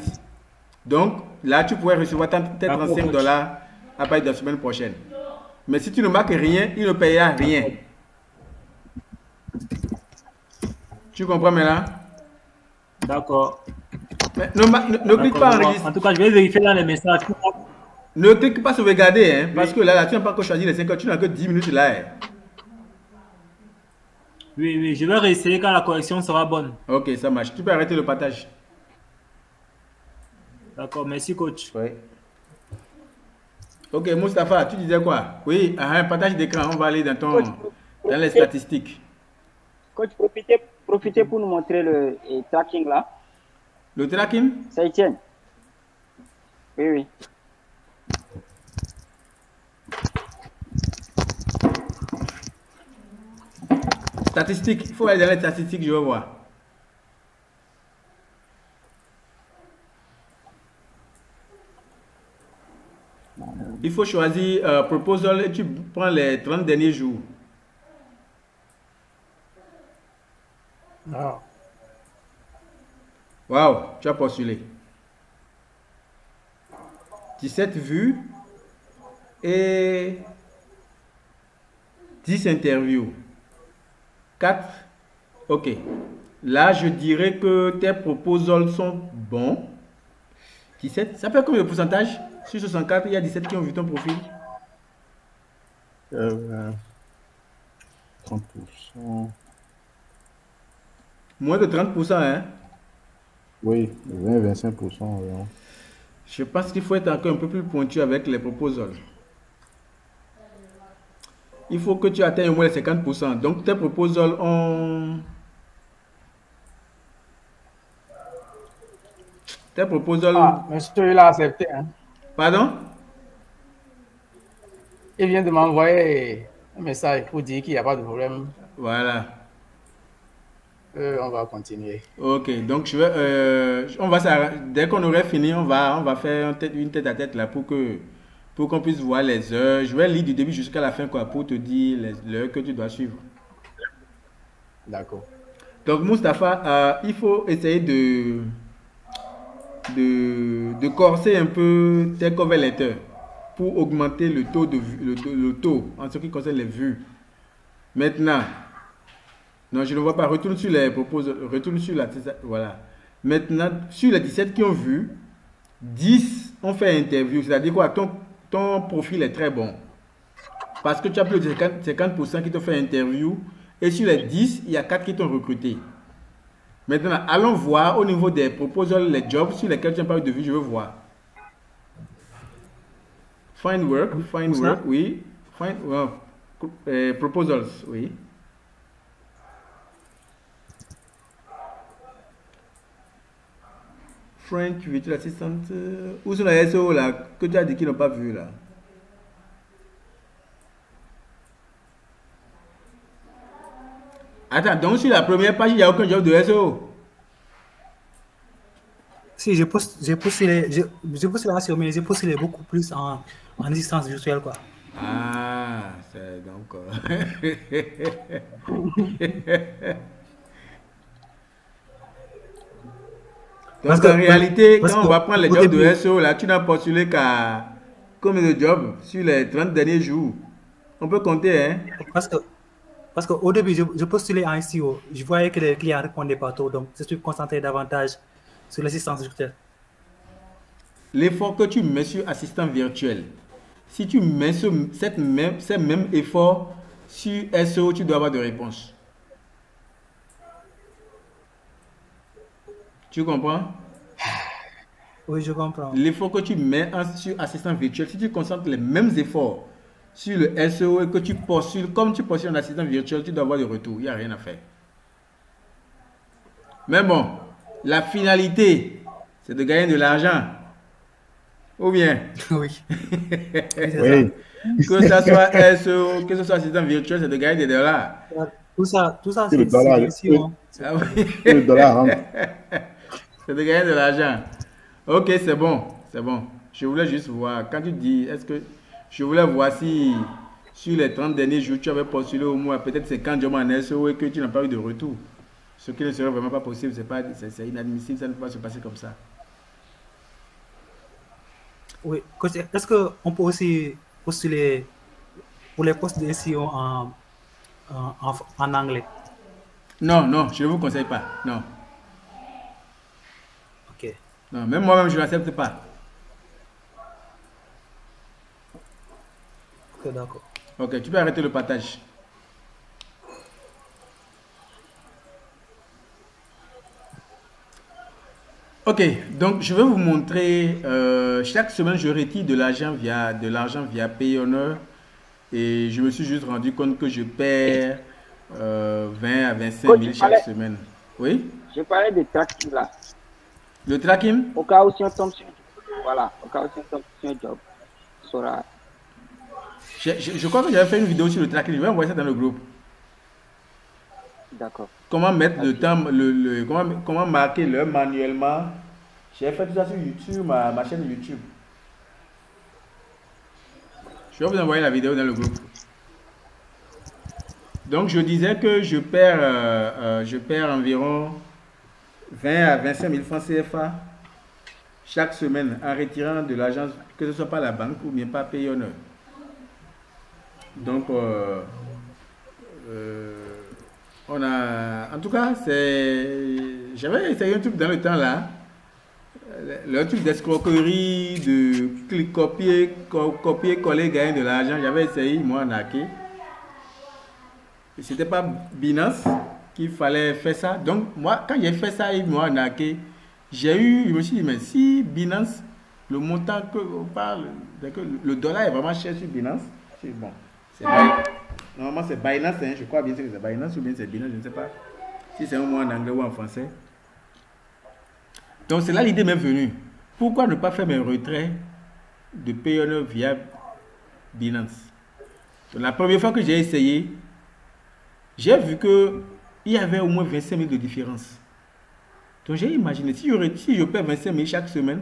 Donc là, tu pourrais recevoir tes $35 à partir de la semaine prochaine. Mais si tu ne marques rien, il ne payera rien. Tu comprends maintenant? D'accord. Ne clique pas enregistrer. En tout cas, je vais vérifier dans les messages. Ne clique pas sur regarder, hein, parce que là, tu n'as pas encore choisi les 5 heures, tu n'as que 10 minutes là. Hein. Oui, je vais réessayer quand la connexion sera bonne. Ok, ça marche. Tu peux arrêter le partage. D'accord, merci coach. Oui. Ok, Mustapha, tu disais quoi? Oui, un partage d'écran, on va aller dans les statistiques. Coach, profitez pour nous montrer le tracking là. Le tracking? Ça y tient. Oui. Statistiques. Il faut aller dans les statistiques, je veux voir. Il faut choisir proposal et tu prends les 30 derniers jours. Non. Waouh, tu as postulé. 17 vues et 10 interviews. 4. Ok. Là, je dirais que tes proposals sont bons. 17. Ça fait combien de pourcentage? Sur 64, il y a 17 qui ont vu ton profil. 30%. Moins de 30%, hein? Oui, 20-25% environ. Je pense qu'il faut être encore un peu plus pointu avec les proposals. Il faut que tu atteignes au moins les 50%. Donc, tes proposals ont... Tes proposals... Ah, monsieur, il a accepté. Hein. Pardon? Il vient de m'envoyer un message pour dire qu'il n'y a pas de problème. Voilà. On va continuer. Ok, donc je vais, on va dès qu'on aurait fini, on va faire une tête à tête là pour qu'on puisse voir les heures. Je vais lire du début jusqu'à la fin quoi, pour te dire l'heure que tu dois suivre. D'accord. Donc Mustapha, il faut essayer de corser un peu tes cover letters pour augmenter le taux le taux en ce qui concerne les vues. Maintenant, non, je ne vois pas. Retourne sur les proposals. Retourne sur la... Voilà. Maintenant, sur les 17 qui ont vu, 10 ont fait interview. C'est-à-dire quoi? Ton profil est très bon. Parce que tu as plus de 50% qui t'ont fait interview. Et sur les 10, il y a 4 qui t'ont recruté. Maintenant, allons voir au niveau des proposals, les jobs sur lesquels tu n'as pas eu de vue. Je veux voir. Find work, oui. Proposals, oui. French virtual assistant. Où sont les SEO là que tu as dit qu'ils n'ont pas vu là? Attends, donc sur la première page, il n'y a aucun job de SEO. Si, j'ai postulé là-dessus, mais j'ai postulé beaucoup plus en assistance virtuelle, quoi. Ah, c'est donc... Donc en réalité, quand on va prendre les jobs de SEO, là, tu n'as postulé qu'à combien de jobs sur les 30 derniers jours? On peut compter, hein? Parce qu'au début, je postulais en SEO. Je voyais que les clients répondaient pas trop, donc je suis concentré davantage sur l'assistance virtuelle. L'effort que tu mets sur assistant virtuel, si tu mets ces mêmes efforts sur SEO, tu dois avoir de réponses. Tu comprends? Oui, je comprends. L'effort que tu mets sur assistant virtuel, si tu concentres les mêmes efforts sur le SEO et que tu postules, comme tu postules en assistant virtuel, tu dois avoir de retour. Il n'y a rien à faire. Mais bon, la finalité, c'est de gagner de l'argent. Ou bien? Oui. Oui. Que ce soit SEO, que ce soit assistant virtuel, c'est de gagner des dollars. Tout ça, c'est le dollar. Ah oui. Le dollar, hein. C'est de gagner de l'argent. Ok, c'est bon. C'est bon. Je voulais juste voir. Quand tu dis, est-ce que... Je voulais voir si sur les 30 derniers jours, tu avais postulé au moins peut-être 50 jobs en SEO et que tu n'as pas eu de retour. Ce qui ne serait vraiment pas possible. C'est inadmissible. Ça ne peut pas se passer comme ça. Oui. Est-ce qu'on peut aussi postuler pour les postes de SEO en anglais? Non, non, je ne vous conseille pas. Non. Ok. Non, même moi-même, je ne l'accepte pas. Ok, d'accord. Ok, tu peux arrêter le partage. Ok, donc je vais vous montrer. Chaque semaine, je retire de l'argent via Payoneer. Et je me suis juste rendu compte que je perds 20 à 25 000 chaque semaine. Oui? Je parlais de tracking là. Le tracking? Au cas où si on tombe sur un job. Voilà, au cas où si on tombe sur un job. Sera... Je crois que j'avais fait une vidéo sur le tracking. Je vais envoyer ça dans le groupe. D'accord. Comment mettre le temps, comment marquer l'heure manuellement. J'ai fait tout ça sur YouTube, ma chaîne YouTube. Je vais vous envoyer la vidéo dans le groupe. Donc, je disais que je perds environ 20 à 25 000 francs CFA chaque semaine en retirant de l'argent, que ce soit par la banque ou bien par Payoneer. Donc, on a, en tout cas, j'avais essayé un truc dans le temps là, le truc d'escroquerie, de copier-coller, gagner de l'argent. J'avais essayé, moi, en arnaqué. C'était pas Binance qu'il fallait faire ça. Donc, moi, quand j'ai fait ça, ils m'ont arnaqué. Je me suis dit, mais si Binance, le montant que on parle, que le dollar est vraiment cher sur Binance, c'est bon. Normalement, c'est Binance, hein, je crois bien que c'est Binance ou bien c'est Binance, je ne sais pas si c'est un mot en anglais ou en français. Donc, c'est là l'idée m'est venue. Pourquoi ne pas faire mes retraits de Payoneer via Binance? Donc, la première fois que j'ai essayé, j'ai vu qu'il y avait au moins 25 000 de différence. Donc, j'ai imaginé, si je perds 25 000 chaque semaine,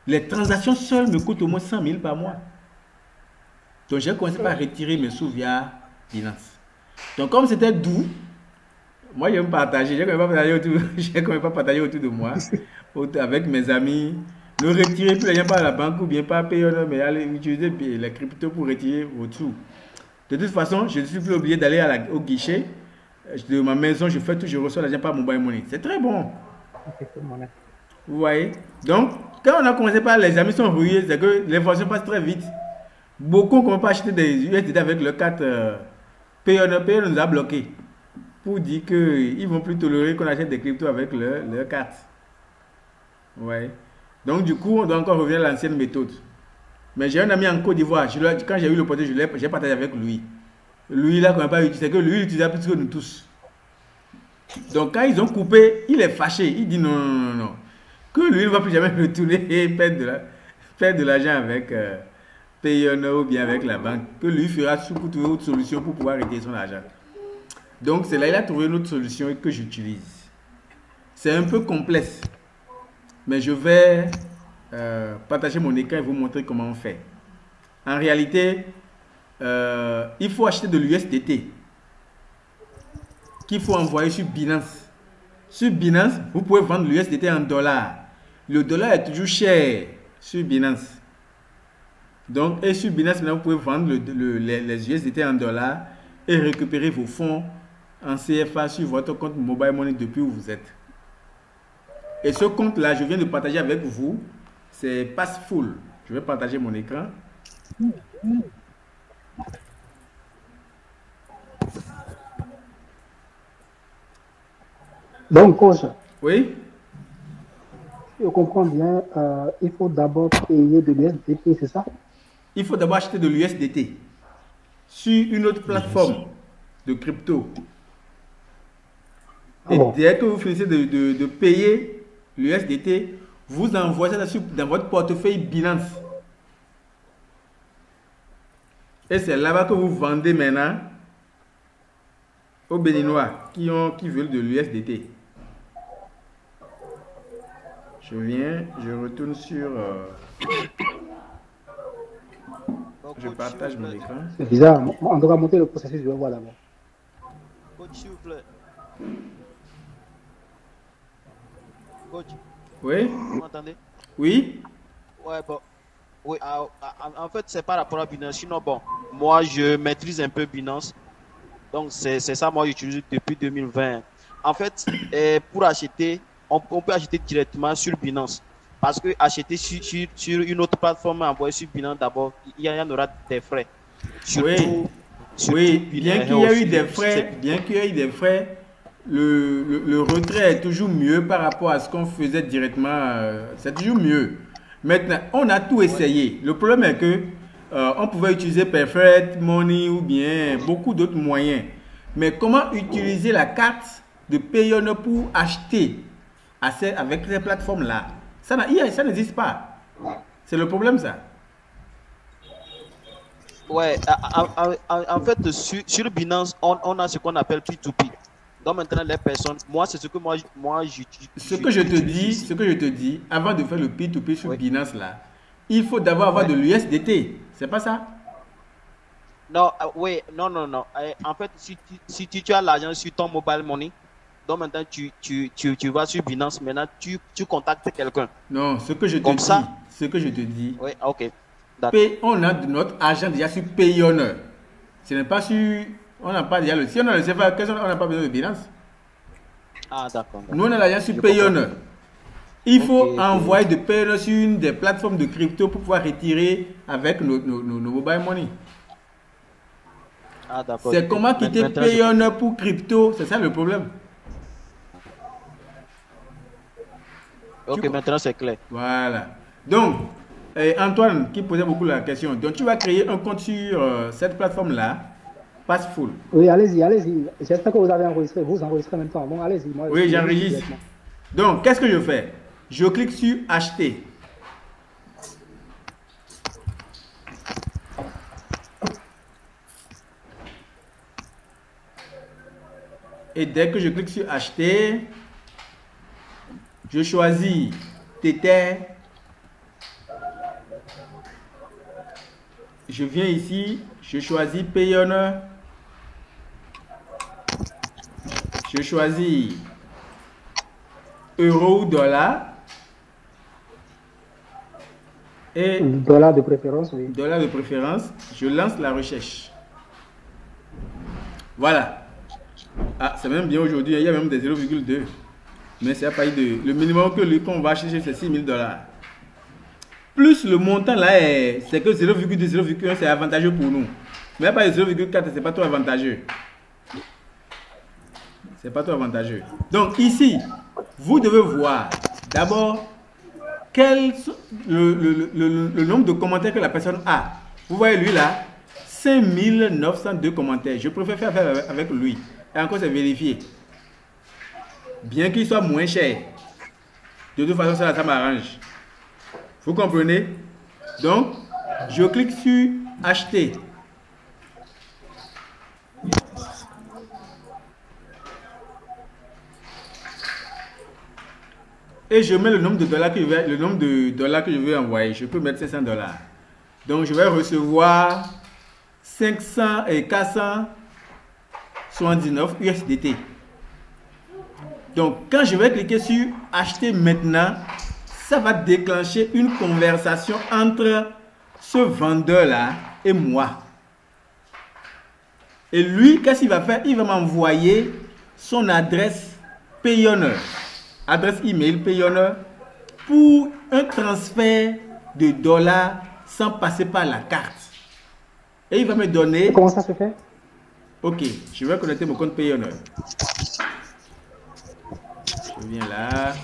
les transactions seules me coûtent au moins 100 000 par mois. Donc, j'ai commencé par retirer mes sous via Binance. Donc, comme c'était doux, moi, je me partageais. Je ne connais pas partager autour de moi, avec mes amis. Ne retirez plus rien par la banque ou bien par Payoneer, mais allez utiliser les cryptos pour retirer vos sous. De toute façon, je ne suis plus obligé d'aller au guichet de ma maison. Je fais tout, je reçois l'argent par mobile money. C'est très bon. Vous voyez? Donc, quand on a commencé par les amis sont rouillés, c'est que l'information passe très vite. Beaucoup ne commencent pas à acheter des USDT avec le 4 Payoneer nous a bloqués pour dire qu'ils ne vont plus tolérer qu'on achète des cryptos avec leur carte. Ouais. Donc, du coup, on doit encore revenir à l'ancienne méthode. Mais j'ai un ami en Côte d'Ivoire. Quand j'ai eu l'opportunité, j'ai partagé avec lui. Lui, là, qu'on n'a pas utilisé, c'est que lui, il utilisait plus que nous tous. Donc, quand ils ont coupé, il est fâché. Il dit non. Que lui, il ne va plus jamais retourner et perdre de l'argent avec Payoneer ou bien avec la banque. Que lui fera pour trouver autre solution pour pouvoir retirer son argent. Donc, c'est là qu'il a trouvé une autre solution que j'utilise. C'est un peu complexe. Mais je vais partager mon écran et vous montrer comment on fait. En réalité, il faut acheter de l'USDT qu'il faut envoyer sur Binance. Sur Binance, vous pouvez vendre l'USDT en dollars. Le dollar est toujours cher sur Binance. Donc, et sur Binance, maintenant, vous pouvez vendre les USDT en dollars et récupérer vos fonds en CFA sur votre compte Mobile Money depuis où vous êtes. Et ce compte-là, je viens de partager avec vous, c'est Passful. Je vais partager mon écran. Donc, coach. Oui. Si je comprends bien, il faut d'abord payer de l'USDT, c'est ça? Il faut d'abord acheter de l'USDT sur une autre plateforme de crypto. Et dès que vous finissez de payer l'USDT, vous envoyez ça dans votre portefeuille Binance. Et c'est là-bas que vous vendez maintenant aux Béninois qui veulent de l'USDT. Je retourne sur... je partage mon écran. C'est bizarre, on doit monter le processus, je vais voir là-bas. Coach, s'il vous plaît. Coach. Oui. Vous m'entendez? Oui. Ouais, bon. Oui, en fait, c'est par rapport à Binance. Sinon, bon, moi, je maîtrise un peu Binance. Donc, c'est ça, moi, j'utilise depuis 2020. En fait, pour acheter, on peut acheter directement sur Binance. Parce que acheter sur une autre plateforme, envoyer sur Binance d'abord, il y en aura des frais. Surtout, bien qu'il y ait eu des frais, le retrait est toujours mieux par rapport à ce qu'on faisait directement. C'est toujours mieux. Maintenant, on a tout essayé. Le problème est que on pouvait utiliser Perfect Money ou bien beaucoup d'autres moyens. Mais comment utiliser la carte de Payoneer pour acheter avec ces plateformes-là? Ça n'existe pas. C'est le problème, ça. Ouais, en fait, sur Binance, on a ce qu'on appelle P2P. Donc maintenant, les personnes, moi, c'est ce que ce que je te dis, avant de faire le P2P sur Binance là, il faut d'abord avoir de l'USDT. C'est pas ça? Non, oui, non. En fait, si tu as l'argent sur ton mobile money, donc maintenant tu vas sur Binance, maintenant tu contactes quelqu'un. Non, ce que je te dis. Oui, ok. On a notre argent déjà sur Payoneer. Ce n'est pas sur. On n'a pas déjà le. Si on a le CFA, on n'a pas besoin de Binance. Ah, d'accord. Nous, on a l'argent sur Payoneer. Il faut envoyer de Payoneer sur une des plateformes de crypto pour pouvoir retirer avec nos mobile money. Ah, d'accord. C'est comment quitter Payoneer pour crypto. C'est ça le problème. Ok, maintenant c'est clair. Voilà. Donc, Antoine qui posait beaucoup la question. Donc, tu vas créer un compte sur cette plateforme-là, Passful. Oui, allez-y. J'espère que vous avez enregistré. Vous enregistrez en même temps. Bon, allez-y. Oui, j'enregistre. Donc, qu'est-ce que je fais? Je clique sur Acheter. Et dès que je clique sur Acheter, je choisis Tether. Je viens ici, je choisis Payoneer. Je choisis euro ou dollar. Et dollar de préférence, oui. Dollar de préférence. Je lance la recherche. Voilà. Ah, c'est même bien aujourd'hui. Il y a même des 0,2. Mais c'est pas de. Le minimum qu'on va chercher, c'est 6 000 $. Plus le montant là, c'est que 0,2, 0,1, c'est avantageux pour nous. Mais pas 0,4, c'est pas trop avantageux. C'est pas trop avantageux. Donc ici, vous devez voir d'abord le nombre de commentaires que la personne a. Vous voyez lui là, 5902 commentaires. Je préfère faire affaire avec lui. Et encore, c'est vérifié. Bien qu'il soit moins cher. De toute façon, ça m'arrange. Vous comprenez? Donc, je clique sur Acheter. Et je mets le nombre de dollars que je veux envoyer. Je peux mettre 500 $. Donc, je vais recevoir 500 et 479 USDT. Donc, quand je vais cliquer sur Acheter maintenant, ça va déclencher une conversation entre ce vendeur-là et moi. Et lui, qu'est-ce qu'il va faire? Il va m'envoyer son adresse Payoneer, adresse email Payoneer, pour un transfert de dollars sans passer par la carte. Et il va me donner... Comment ça se fait? Ok, je vais connecter mon compte Payoneer. Je viens là.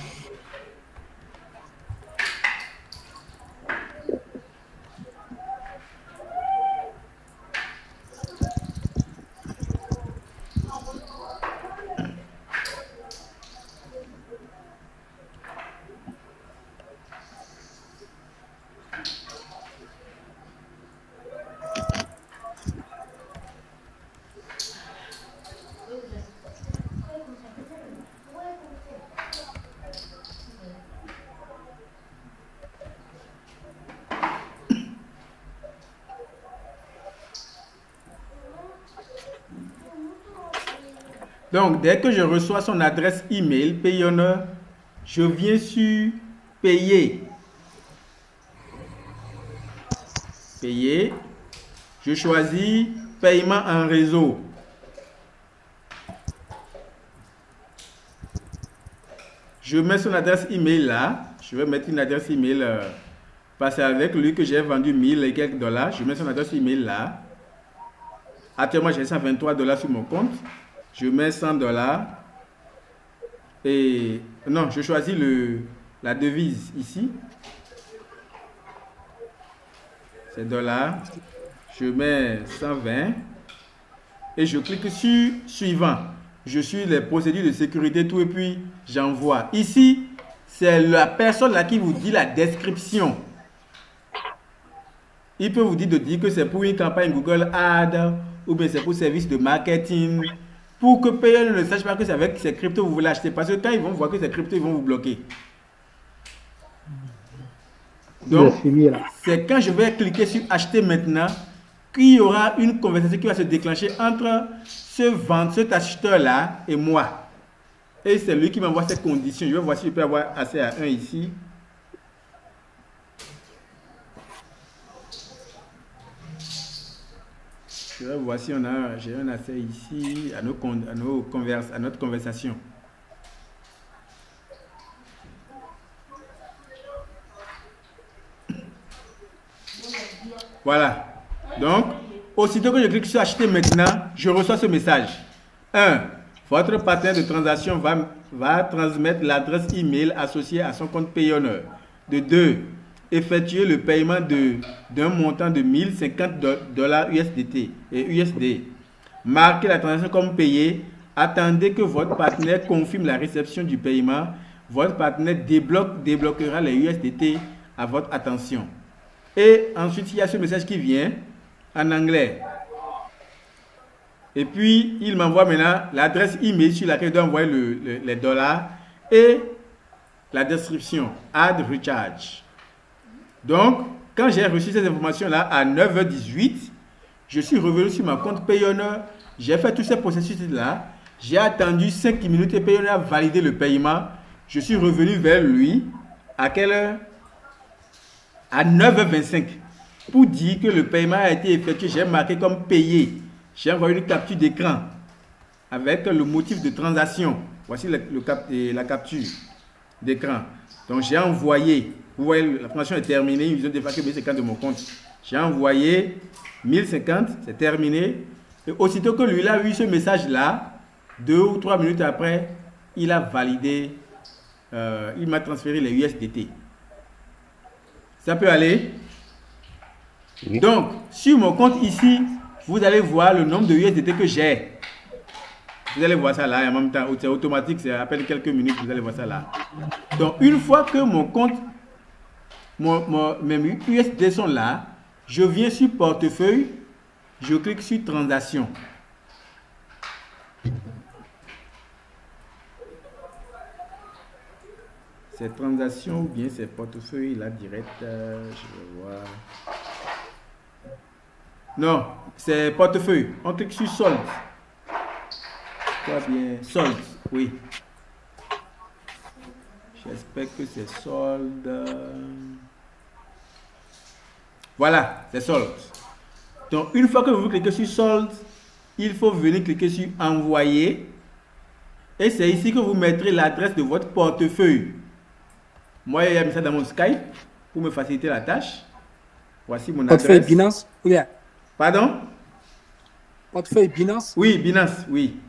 Donc, dès que je reçois son adresse email Payoneer, je viens sur Payer. Payer. Je choisis Paiement en réseau. Je mets son adresse email là. Je vais mettre une adresse email parce que avec lui que j'ai vendu 1000 et quelques dollars. Je mets son adresse email là. Actuellement, j'ai 123 $ sur mon compte. Je mets 100 $. Et non, je choisis la devise ici. C'est dollars. Je mets 120. Et je clique sur suivant. Je suis les procédures de sécurité, tout, et puis j'envoie. Ici, c'est la personne là qui vous dit la description. Il peut vous dire de dire que c'est pour une campagne Google Ads, ou bien c'est pour service de marketing, pour que Payoneer ne sache pas que c'est avec ces cryptos que vous voulez acheter. Parce que quand ils vont voir que c'est crypto, ils vont vous bloquer. Donc, c'est quand je vais cliquer sur acheter maintenant qu'il y aura une conversation qui va se déclencher entre cet acheteur-là et moi. Et c'est lui qui m'envoie ces conditions. Je vais voir si je peux avoir accès à un ici. Je vais voir si j'ai un accès ici à notre conversation. Voilà. Donc, aussitôt que je clique sur acheter maintenant, je reçois ce message. 1. Votre partenaire de transaction va transmettre l'adresse email associée à son compte Payoneer. De 2. Effectuer le paiement d'un montant de 1050 $ USDT et USD. Marquez la transaction comme payée. Attendez que votre partenaire confirme la réception du paiement. Votre partenaire débloquera les USDT à votre attention. Et ensuite, il y a ce message qui vient en anglais. Et puis, il m'envoie maintenant l'adresse email sur laquelle je dois envoyer les dollars et la description, Add Recharge. Donc, quand j'ai reçu ces informations-là à 9h18, je suis revenu sur mon compte Payoneer. J'ai fait tous ces processus-là. J'ai attendu 5 minutes et Payoneer a validé le paiement. Je suis revenu vers lui. À quelle heure? À 9h25. Pour dire que le paiement a été effectué, j'ai marqué comme payé. J'ai envoyé une capture d'écran avec le motif de transaction. Voici la capture d'écran. Donc, j'ai envoyé. Vous voyez, la transaction est terminée. Ils ont défacé 1050 de mon compte. J'ai envoyé 1050. C'est terminé. Et aussitôt que lui a eu ce message-là, 2 ou 3 minutes après, il a validé. Il m'a transféré les USDT. Ça peut aller. Oui. Donc, sur mon compte ici, vous allez voir le nombre de USDT que j'ai. Vous allez voir ça là, en même temps, c'est automatique, c'est à peine quelques minutes, vous allez voir ça là. Donc, une fois que mon compte, mes USDT sont là, je viens sur portefeuille, je clique sur transaction. C'est transaction ou bien c'est portefeuille là direct, je vais voir. Non, c'est portefeuille. On clique sur solde. Quoi bien, solde, oui. J'espère que c'est solde. Voilà, c'est solde. Donc, une fois que vous cliquez sur solde, il faut venir cliquer sur envoyer. Et c'est ici que vous mettrez l'adresse de votre portefeuille. Moi, il y a mis ça dans mon Skype pour me faciliter la tâche. Voici mon adresse. Portefeuille Binance, oui. Pardon? Portefeuille Binance? Oui, Binance, oui.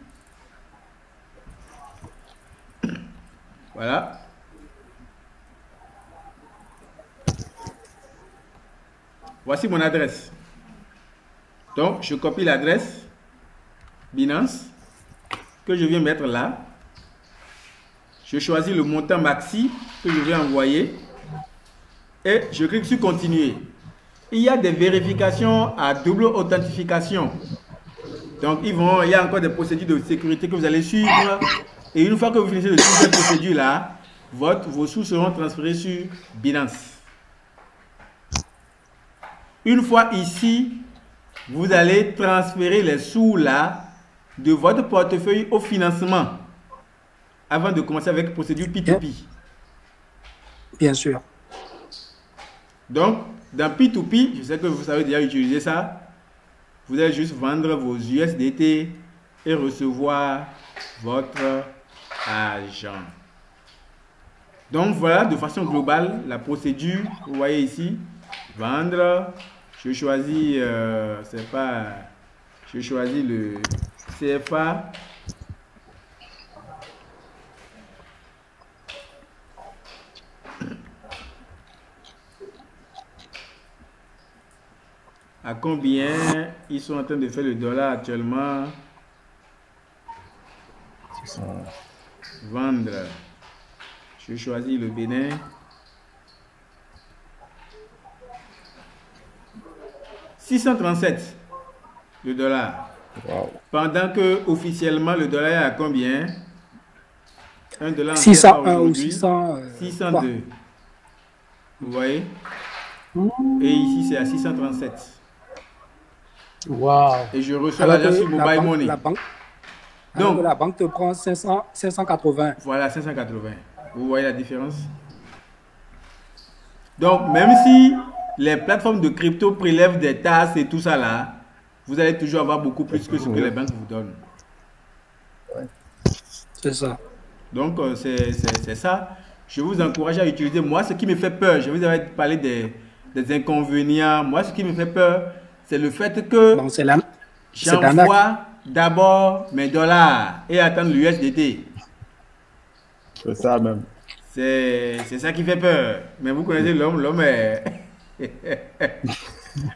Voilà. Voici mon adresse. Donc, je copie l'adresse Binance que je viens mettre là. Je choisis le montant maxi que je vais envoyer et je clique sur continuer. Il y a des vérifications à double authentification. Donc, il y a encore des procédures de sécurité que vous allez suivre. Et une fois que vous finissez de suivre cette procédure-là, vos sous seront transférés sur Binance. Une fois ici, vous allez transférer les sous là de votre portefeuille au financement avant de commencer avec la procédure P2P. Bien sûr. Donc, dans P2P, je sais que vous savez déjà utiliser ça. Vous allez juste vendre vos USDT et recevoir votre argent. Donc, voilà de façon globale la procédure. Vous voyez ici, vendre. Je choisis, je choisis le CFA. À combien ils sont en train de faire le dollar actuellement? Vendre. Je choisis le Bénin. $637 le dollar. Wow. Pendant que officiellement le dollar est à combien? 1 dollar 601 ou 600, 602. Vous voyez? Et ici, c'est à 637. Wow. Et je reçois l'argent sur Mobile Money. Donc, la banque te prend 580. Voilà, 580. Vous voyez la différence? Donc, même si les plateformes de crypto prélèvent des tasses et tout ça là, vous allez toujours avoir beaucoup plus que ce que les banques vous donnent. C'est ça. Donc, c'est ça. Je vous encourage à utiliser. Moi, ce qui me fait peur, je vous avais parlé des inconvénients. Moi, ce qui me fait peur, c'est le fait que j'envoie d'abord mes dollars et attendre l'USDT. C'est ça même. C'est ça qui fait peur. Mais vous connaissez l'homme, l'homme est...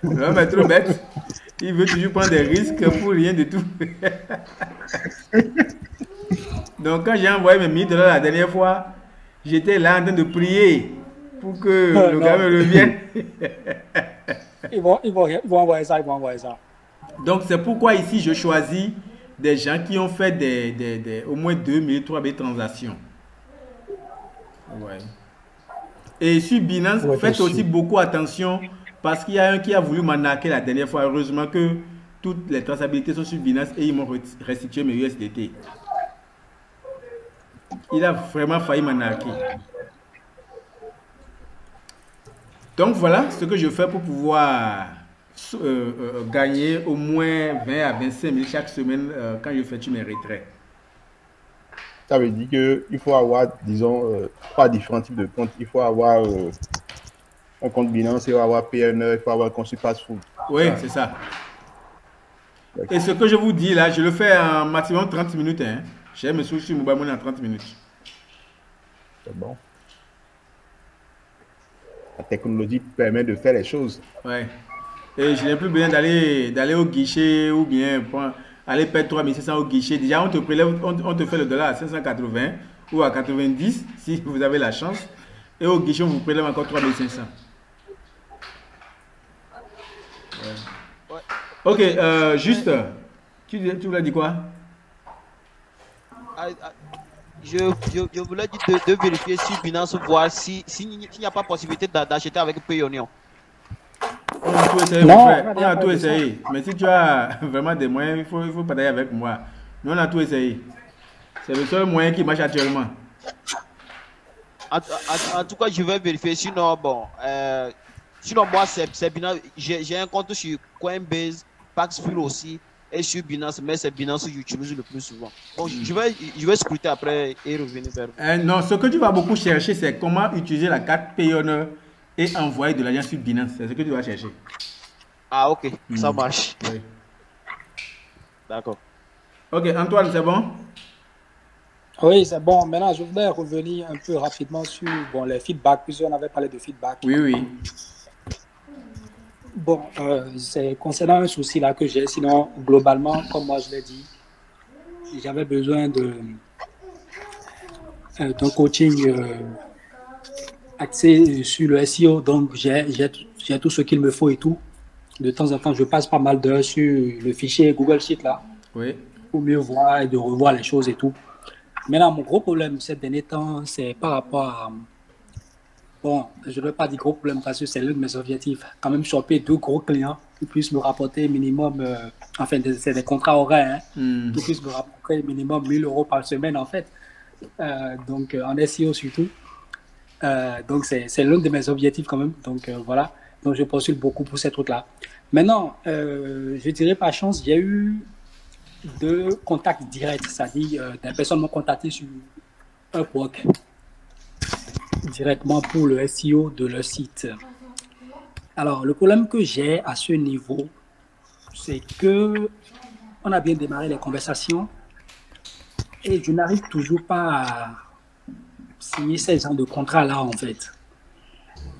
l'homme est trop bête. Il veut toujours prendre des risques pour rien du tout. Donc, quand j'ai envoyé mes 1000 dollars la dernière fois, j'étais là en train de prier pour que le gars me revienne. Ils vont envoyer ça, Donc, c'est pourquoi ici, je choisis des gens qui ont fait au moins 2000, 3000 transactions. Ouais. Et sur Binance, faites aussi beaucoup attention parce qu'il y a un qui a voulu m'arnaquer la dernière fois. Heureusement que toutes les traçabilités sont sur Binance et ils m'ont restitué mes USDT. Il a vraiment failli m'arnaquer. Donc voilà ce que je fais pour pouvoir gagner au moins 20 à 25 000 chaque semaine quand je fais mes retraits. Ça veut dire qu'il faut avoir, disons, 3 différents types de comptes. Il faut avoir un compte Binance, il faut avoir PNE, il faut avoir un compte sur Passfood. Oui, c'est ça. Et ce que je vous dis là, je le fais en maximum 30 minutes. Hein. J'ai mes sous sur Mobile Money en 30 minutes. C'est bon. La technologie permet de faire les choses. Ouais. Et je n'ai plus besoin d'aller au guichet ou bien aller perdre 3600 au guichet. Déjà, on te prélève, on te fait le dollar à 580 ou à 90 si vous avez la chance. Et au guichet, on vous prélève encore 3500. Ouais. Ok, juste, tu voulais dire quoi? Je voulais dire de vérifier sur Binance, voir s'il n'y a pas possibilité d'acheter avec Payoneer. On a tout essayé, mon frère. On a tout essayé. Mais si tu as vraiment des moyens, il faut partager avec moi. Nous, on a tout essayé. C'est le seul moyen qui marche actuellement. En tout cas, je vais vérifier. Sinon, bon, sinon moi, c'est Binance. J'ai un compte sur Coinbase, Paxful aussi, et sur Binance, mais c'est Binance que j'utilise le plus souvent. Bon, je vais scruter après et revenir vers vous. Non, ce que tu vas beaucoup chercher, c'est comment utiliser la carte Payoneer et envoyer de l'argent sur Binance. C'est ce que tu vas chercher. Ah, ok, ça marche. Oui. D'accord. Ok, Antoine, c'est bon? Oui, c'est bon. Maintenant, je voudrais revenir un peu rapidement sur les feedbacks, puisqu'on avait parlé de feedback. Oui. Bon, c'est concernant un souci là que j'ai. Sinon, globalement, comme moi je l'ai dit, j'avais besoin d'un coaching axé sur le SEO. Donc, j'ai tout ce qu'il me faut et tout. De temps en temps, je passe pas mal d'heures sur le fichier Google Sheet là. Oui. Pour mieux voir et de revoir les choses et tout. Maintenant, mon gros problème ces derniers temps, c'est par rapport à... Bon, je ne vais pas dire gros problème parce que c'est l'un de mes objectifs. Quand même, choper 2 gros clients qui puissent me rapporter minimum... enfin, c'est des contrats horaires, hein, qui puissent me rapporter minimum 1 000 € par semaine, en fait. Donc, en SEO surtout. Donc, c'est l'un de mes objectifs quand même. Donc, voilà. Donc, je postule beaucoup pour ces trucs-là. Maintenant, je dirais par chance, j'ai eu 2 contacts directs, c'est-à-dire des personnes m'ont contacté sur Upwork directement pour le SEO de leur site. Alors, le problème que j'ai à ce niveau, c'est que on a bien démarré les conversations et je n'arrive toujours pas à signer ces genres de contrats-là, en fait.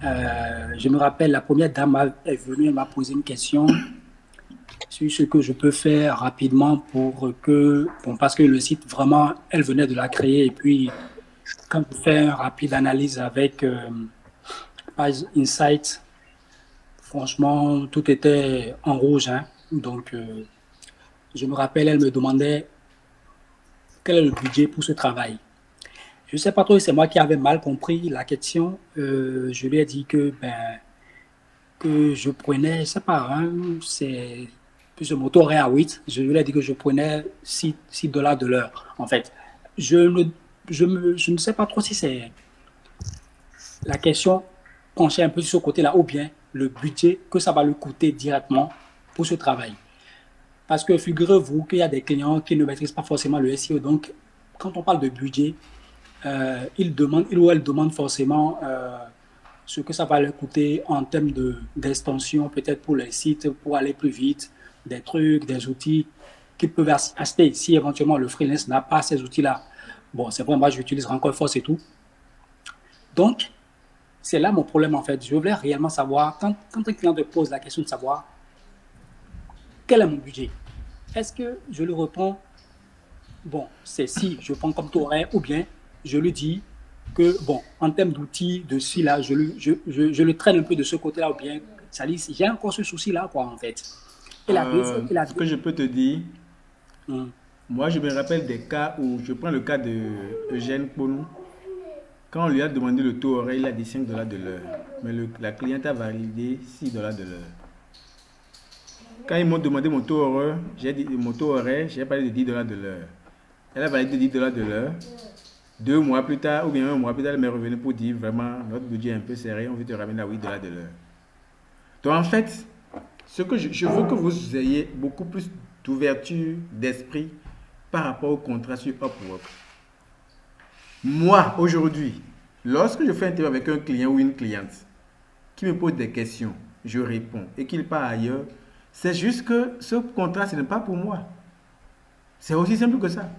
Je me rappelle, la première dame est venue, elle m'a posé une question sur ce que je peux faire rapidement pour que, bon, parce que le site, vraiment, elle venait de la créer et puis quand je fais une rapide analyse avec Page Insight, franchement, tout était en rouge, hein. Donc, je me rappelle, elle me demandait quel est le budget pour ce travail. Je ne sais pas trop si c'est moi qui avais mal compris la question. Je lui ai dit que je prenais, je ne sais pas, hein, c'est plus un moto horaire à 8. Je lui ai dit que je prenais 6 dollars de l'heure, en fait. Je ne sais pas trop si c'est la question penchée un peu sur ce côté-là ou bien le budget que ça va lui coûter directement pour ce travail. Parce que figurez-vous qu'il y a des clients qui ne maîtrisent pas forcément le SEO. Donc, quand on parle de budget, il ou elle demande forcément ce que ça va leur coûter en termes d'extension, peut-être pour les sites, pour aller plus vite, des trucs, des outils qu'ils peuvent acheter si éventuellement le freelance n'a pas ces outils-là. Bon, c'est vrai, moi, j'utilise Rank Force et tout. Donc, c'est là mon problème, en fait. Je voulais réellement savoir, quand un client te pose la question de savoir quel est mon budget, est-ce que je lui réponds, bon, c'est si je prends comme taux horaire, ou bien je lui dis que, bon, en termes d'outils, de ci, là, je le traîne un peu de ce côté-là, ou bien, ça dit, j'ai encore ce souci-là, quoi, en fait. Ce que je peux te dire, moi, je me rappelle des cas où, je prends le cas de Eugène Ponou. Quand on lui a demandé le taux horaire, il a dit 5 dollars de l'heure. Mais la cliente a validé 6 dollars de l'heure. Quand ils m'ont demandé mon taux horaire, j'ai parlé de 10 dollars de l'heure. Elle a validé 10 dollars de l'heure. 2 mois plus tard, ou bien 1 mois plus tard, elle m'est revenue pour dire vraiment, notre budget est un peu serré, on veut te ramener à 8 dollars de l'heure. Donc en fait, ce que je veux que vous ayez beaucoup plus d'ouverture d'esprit par rapport au contrat sur Upwork. Moi, aujourd'hui, lorsque je fais un interview avec un client ou une cliente qui me pose des questions, je réponds et qu'il part ailleurs, c'est juste que ce contrat, ce n'est pas pour moi. C'est aussi simple que ça.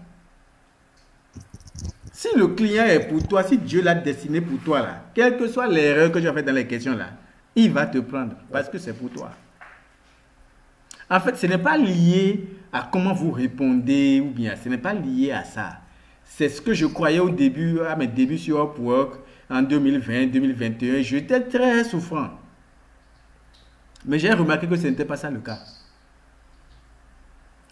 Si le client est pour toi, si Dieu l'a destiné pour toi, là, quelle que soit l'erreur que tu as faite dans les questions, là, il va te prendre parce que c'est pour toi. En fait, ce n'est pas lié à comment vous répondez ou bien, ce n'est pas lié à ça. C'est ce que je croyais au début, à mes débuts sur Upwork, en 2020, 2021. J'étais très souffrant. Mais j'ai remarqué que ce n'était pas ça le cas.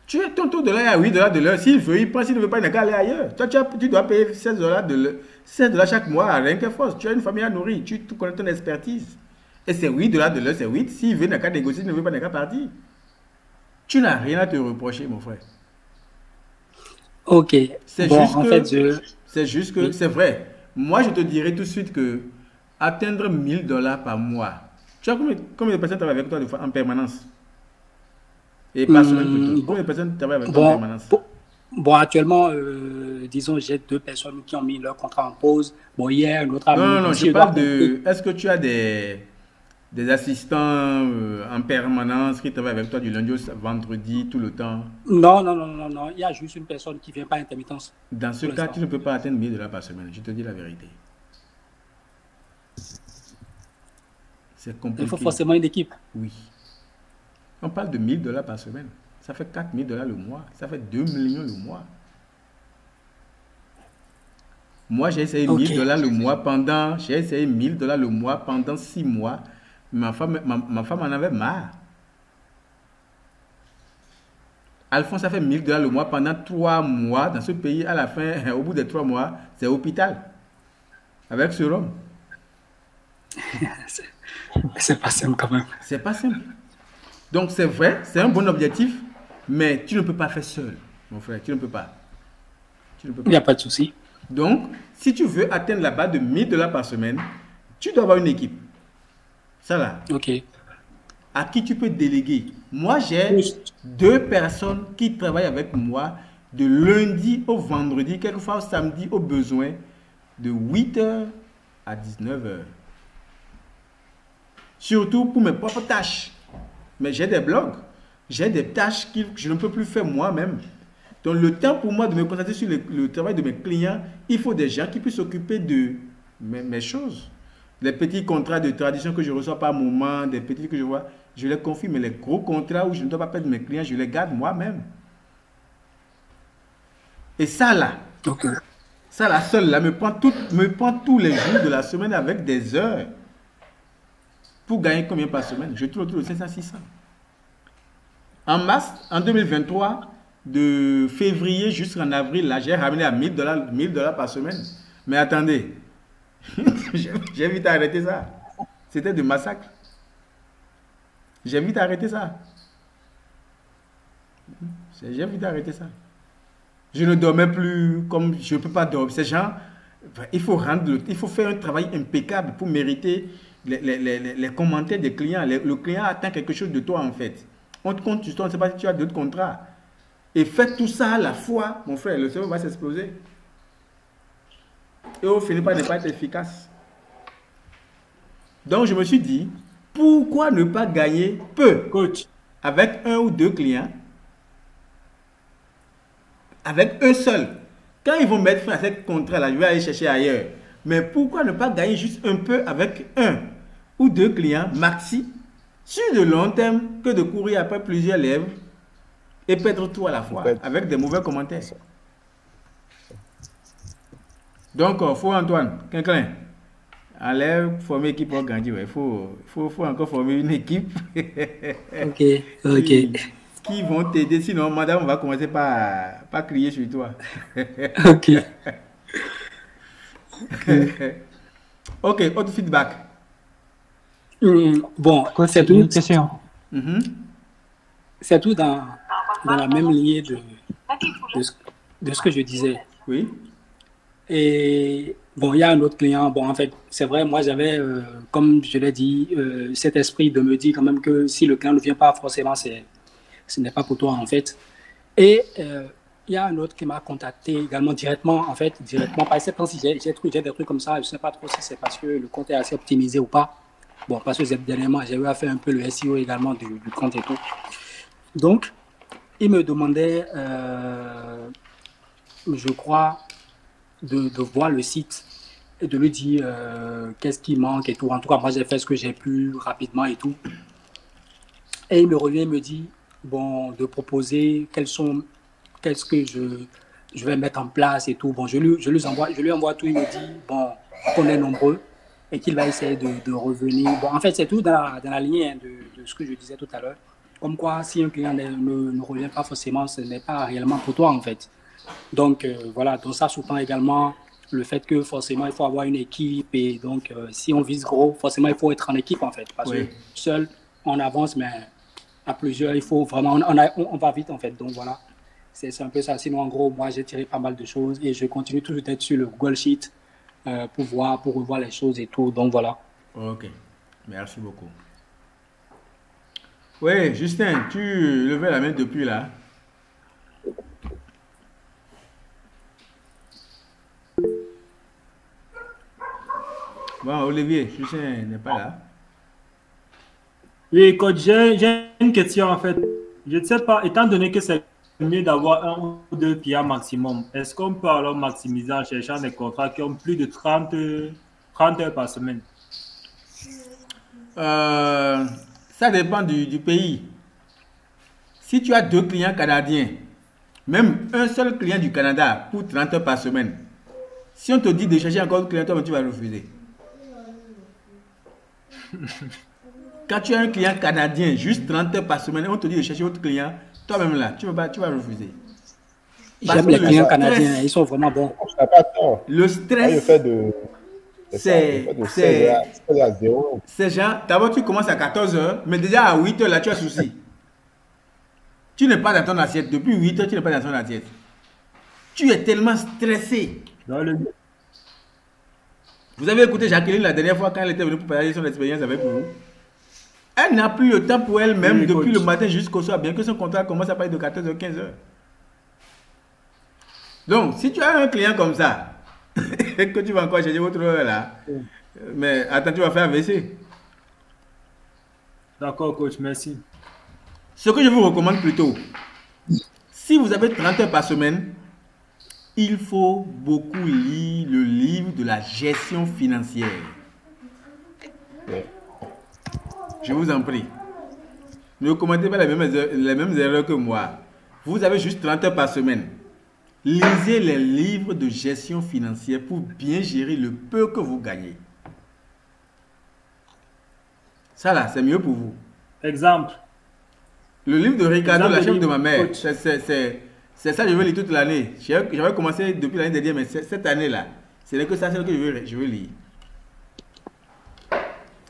Tu es ton taux de l'heure à 8 dollars de l'heure. S'il veut, il prend. S'il ne veut pas, il n'a qu'à aller ailleurs. Toi, tu dois payer 16 dollars de l'heure. 16 dollars chaque mois à Rank Force. Tu as une famille à nourrir. Tu connais ton expertise. Et c'est 8 dollars de l'heure, c'est 8. S'il veut, il n'a qu'à négocier. S'il ne veut pas, il n'a qu'à partir. Tu n'as rien à te reprocher, mon frère. Ok. C'est bon, juste en que, fait, c'est juste que, c'est vrai. Moi, je te dirais tout de suite que atteindre 1000 dollars par mois. Tu as combien de personnes travaillent avec toi en permanence? Et par semaine plutôt. Combien de personnes travaillent avec toi en permanence? Bon, actuellement, disons, j'ai 2 personnes qui ont mis leur contrat en pause. Bon, hier, un autre ami. Non, je parle de. Est-ce que tu as des assistants en permanence qui travaillent avec toi du lundi au vendredi tout le temps? Non. Il y a juste une personne qui vient par intermittence. Dans ce cas, tu ne peux pas atteindre 1000 dollars par semaine. Je te dis la vérité. C'est compliqué. Il faut forcément une équipe. Oui. On parle de 1000 dollars par semaine. Ça fait 4000 dollars le mois. Ça fait 2 millions le mois. Moi, j'ai essayé 1000 dollars le mois pendant. J'ai essayé 1000 dollars le mois pendant 6 mois. Ma femme en avait marre. Alphonse a fait 1000 dollars le mois pendant 3 mois. Dans ce pays, à la fin, au bout des 3 mois, c'est hôpital. Avec ce rhum. C'est pas simple quand même. C'est pas simple. Donc c'est vrai, c'est un bon objectif, mais tu ne peux pas faire seul, mon frère. Tu ne peux pas. Il n'y a pas de souci. Donc, si tu veux atteindre la barre de 1000 dollars par semaine, tu dois avoir une équipe. Ça là. Ok. À qui tu peux déléguer. Moi, j'ai 2 personnes qui travaillent avec moi de lundi au vendredi, quelquefois au samedi au besoin, de 8h à 19h. Surtout pour mes propres tâches. Mais j'ai des blogs. J'ai des tâches que je ne peux plus faire moi-même. Donc, le temps pour moi de me concentrer sur le travail de mes clients, il faut des gens qui puissent s'occuper de mes choses. Les petits contrats de tradition que je reçois par moment, des petits que je vois, je les confie. Mais les gros contrats où je ne dois pas perdre mes clients, je les garde moi-même. Et ça là, ça là, seul là, me prend tous les jours de la semaine avec des heures. Pour gagner combien par semaine? Je trouve autour de 500-600. En mars, en 2023, de février jusqu'en avril, là, j'ai ramené à $1000 par semaine. Mais attendez, j'ai vite arrêté ça. C'était du massacre. J'ai vite arrêté ça. J'ai vite arrêté ça. Je ne dormais plus comme je ne peux pas dormir. Ces gens, il faut faire un travail impeccable pour mériter les commentaires des clients. Le client attend quelque chose de toi en fait. On te compte, on ne sait pas si tu as d'autres contrats. Et faites tout ça à la fois, mon frère, le cerveau va s'exploser. Et on finit par ne pas être efficace. Donc je me suis dit, pourquoi ne pas gagner peu, coach, avec un ou deux clients, avec eux seuls. Quand ils vont mettre fin à ce contrat-là, je vais aller chercher ailleurs. Mais pourquoi ne pas gagner juste un peu avec un ou deux clients maxi sur le long terme que de courir après plusieurs lèvres et perdre tout à la fois avec des mauvais commentaires. Donc, faut Antoine, Quinquelin, enlève, former équipe pour gagner. Il faut encore former une équipe. Ok. Qui vont t'aider. Sinon, madame, on va commencer par crier sur toi. Ok. Ok, autre feedback. Bon, c'est tout. Une question. C'est tout dans la même lignée de ce que je disais. Oui. Et bon, il y a un autre client. Bon, en fait, c'est vrai, moi, j'avais, comme je l'ai dit, cet esprit de me dire quand même que si le client ne vient pas, forcément, ce n'est pas pour toi, en fait. Et il y a un autre qui m'a contacté également directement, en fait, directement. Par exemple, si j'ai des trucs comme ça, je ne sais pas trop si c'est parce que le compte est assez optimisé ou pas. Bon, parce que dernièrement, j'ai eu à faire un peu le SEO également du compte et tout. Donc, il me demandait, je crois, de voir le site et de lui dire qu'est-ce qui manque et tout. En tout cas, moi, j'ai fait ce que j'ai pu rapidement et tout. Et il me revient et me dit, bon, de proposer qu'est-ce que je vais mettre en place et tout. Bon, je lui envoie tout. Il me dit, bon, qu'on est nombreux et qu'il va essayer de revenir. Bon, en fait, c'est tout dans la lignée de ce que je disais tout à l'heure. Comme quoi, si un client ne revient pas forcément, ce n'est pas réellement pour toi, en fait. Donc, voilà. Donc, ça sous-tend également le fait que forcément, il faut avoir une équipe. Et donc, si on vise gros, forcément, il faut être en équipe, en fait. Parce que seul, on avance, mais à plusieurs, il faut vraiment... On va vite, en fait. Donc, voilà. C'est un peu ça. Sinon, en gros, moi, j'ai tiré pas mal de choses et je continue toujours d'être sur le Google Sheet pour revoir les choses et tout. Donc, voilà. Ok. Merci beaucoup. Oui, Justin, tu levais la main depuis là. Bon, Olivier, Justin n'est pas là. Oui, coach, j'ai une question en fait. Je ne sais pas, étant donné que c'est mieux d'avoir un ou deux clients maximum, est-ce qu'on peut alors maximiser en cherchant des contrats qui ont plus de 30 heures par semaine? Ça dépend du pays. Si tu as deux clients canadiens, même un seul client du Canada pour 30 heures par semaine, si on te dit de chercher encore un client, toi, tu vas refuser. Quand tu as un client canadien, juste 30 heures par semaine, on te dit de chercher autre client, toi-même là, tu vas refuser. J'aime les clients canadiens, ils sont vraiment bons. Le stress, c'est genre, d'abord tu commences à 14 heures, mais déjà à 8 heures là, tu as souci. Tu n'es pas dans ton assiette. Depuis 8 heures, tu n'es pas dans ton assiette. Tu es tellement stressé. Vous avez écouté Jacqueline la dernière fois quand elle était venue pour partager son expérience avec vous. Elle n'a plus le temps pour elle-même depuis le matin jusqu'au soir, bien que son contrat commence à partir de 14h, 15h. Donc, si tu as un client comme ça, et que tu vas encore chercher votre heure là, mais attends, tu vas faire AVC. D'accord, coach, merci. Ce que je vous recommande plutôt, si vous avez 30 heures par semaine, il faut beaucoup lire le livre de la gestion financière. Je vous en prie. Ne commettez pas les mêmes erreurs que moi. Vous avez juste 30 heures par semaine. Lisez les livres de gestion financière pour bien gérer le peu que vous gagnez. Ça là, c'est mieux pour vous. Exemple. Le livre de Ricardo, Exemple la de chef de livre, ma mère, coach. c'est ça que je veux lire toute l'année. J'avais commencé depuis l'année dernière, mais cette année-là, ce n'est que ça, c'est ce que je veux lire.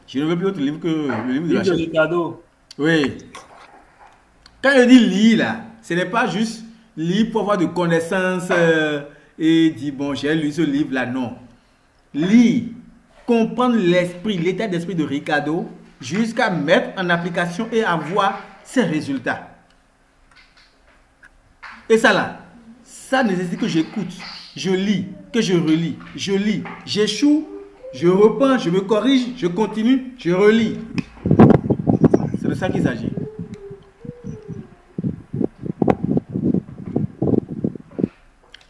Je ne veux plus autre livre que le livre de la Livre de chef. Ricardo. Oui. Quand je dis lire, là, ce n'est pas juste lire pour avoir de connaissances et dire, bon, j'ai lu ce livre-là, non. Lire, comprendre l'esprit, l'état d'esprit de Ricardo, jusqu'à mettre en application et avoir ses résultats. Et ça là, ça nécessite que j'écoute, je lis, que je relis, je lis, j'échoue, je reprends, je me corrige, je continue, je relis. C'est de ça qu'il s'agit.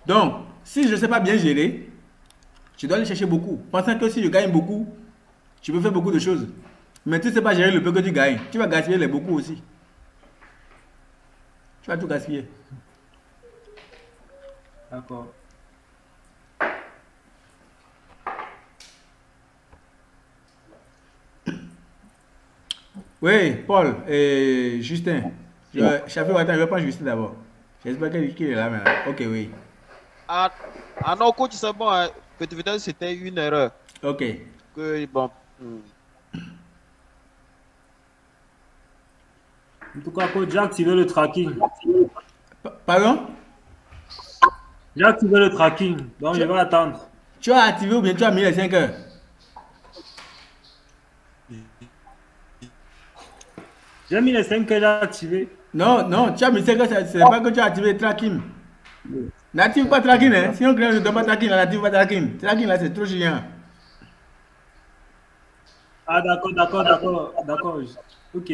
Donc, si je ne sais pas bien gérer, je dois aller chercher beaucoup. Pensant que si je gagne beaucoup, tu peux faire beaucoup de choses. Mais tu ne sais pas gérer le peu que tu gagnes. Tu vas gaspiller les beaucoup aussi. Tu vas tout gaspiller. D'accord. Oui, Paul et Justin. Chafi, attends, je vais prendre Justin d'abord. J'espère qu'il est là maintenant. Ok, oui. Ah non, coach, c'est bon. Hein. Peut-être c'était une erreur. Ok. Que, bon. En tout cas, coach, j'ai activé le tracking. Pardon? J'ai activé le tracking, donc je vais attendre. Tu as activé ou bien tu as mis les 5 heures? J'ai mis les 5 heures, j'ai activé. Non, tu as mis 5 heures, c'est pas que tu as activé le tracking. N'active pas tracking, hein. Sinon, je ne donne pas tracking, n'active pas tracking. Tracking là, c'est trop chiant. Ah, d'accord. Ok.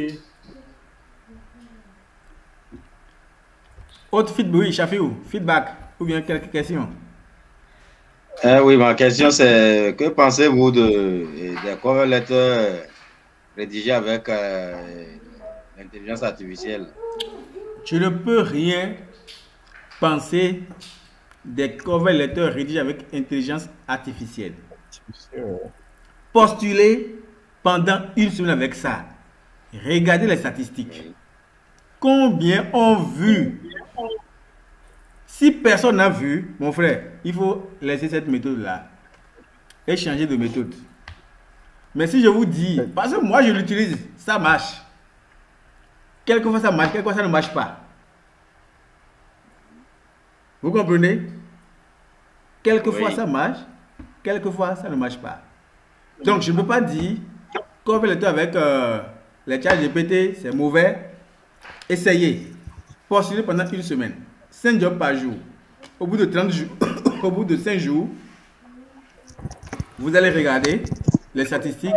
Autre feedback, oui, Chafiou, feedback, ou bien quelques questions? Oui, ma question c'est, que pensez-vous des cover letters rédigés avec l'intelligence artificielle? Tu ne peux rien penser des cover letters rédigés avec intelligence artificielle. Postuler pendant une semaine avec ça. Regardez les statistiques. Combien ont vu? Si personne n'a vu, mon frère, il faut laisser cette méthode-là et changer de méthode. Mais si je vous dis, parce que moi je l'utilise, ça marche. Quelquefois ça marche, quelquefois ça ne marche pas. Vous comprenez? Quelquefois ça marche, quelquefois ça ne marche pas. Donc je ne peux pas dire qu'on fait le temps avec les chats GPT, c'est mauvais. Essayez. Postulez pendant une semaine. 5 jobs par jour. Au bout de 30 jours, au bout de 5 jours, vous allez regarder les statistiques.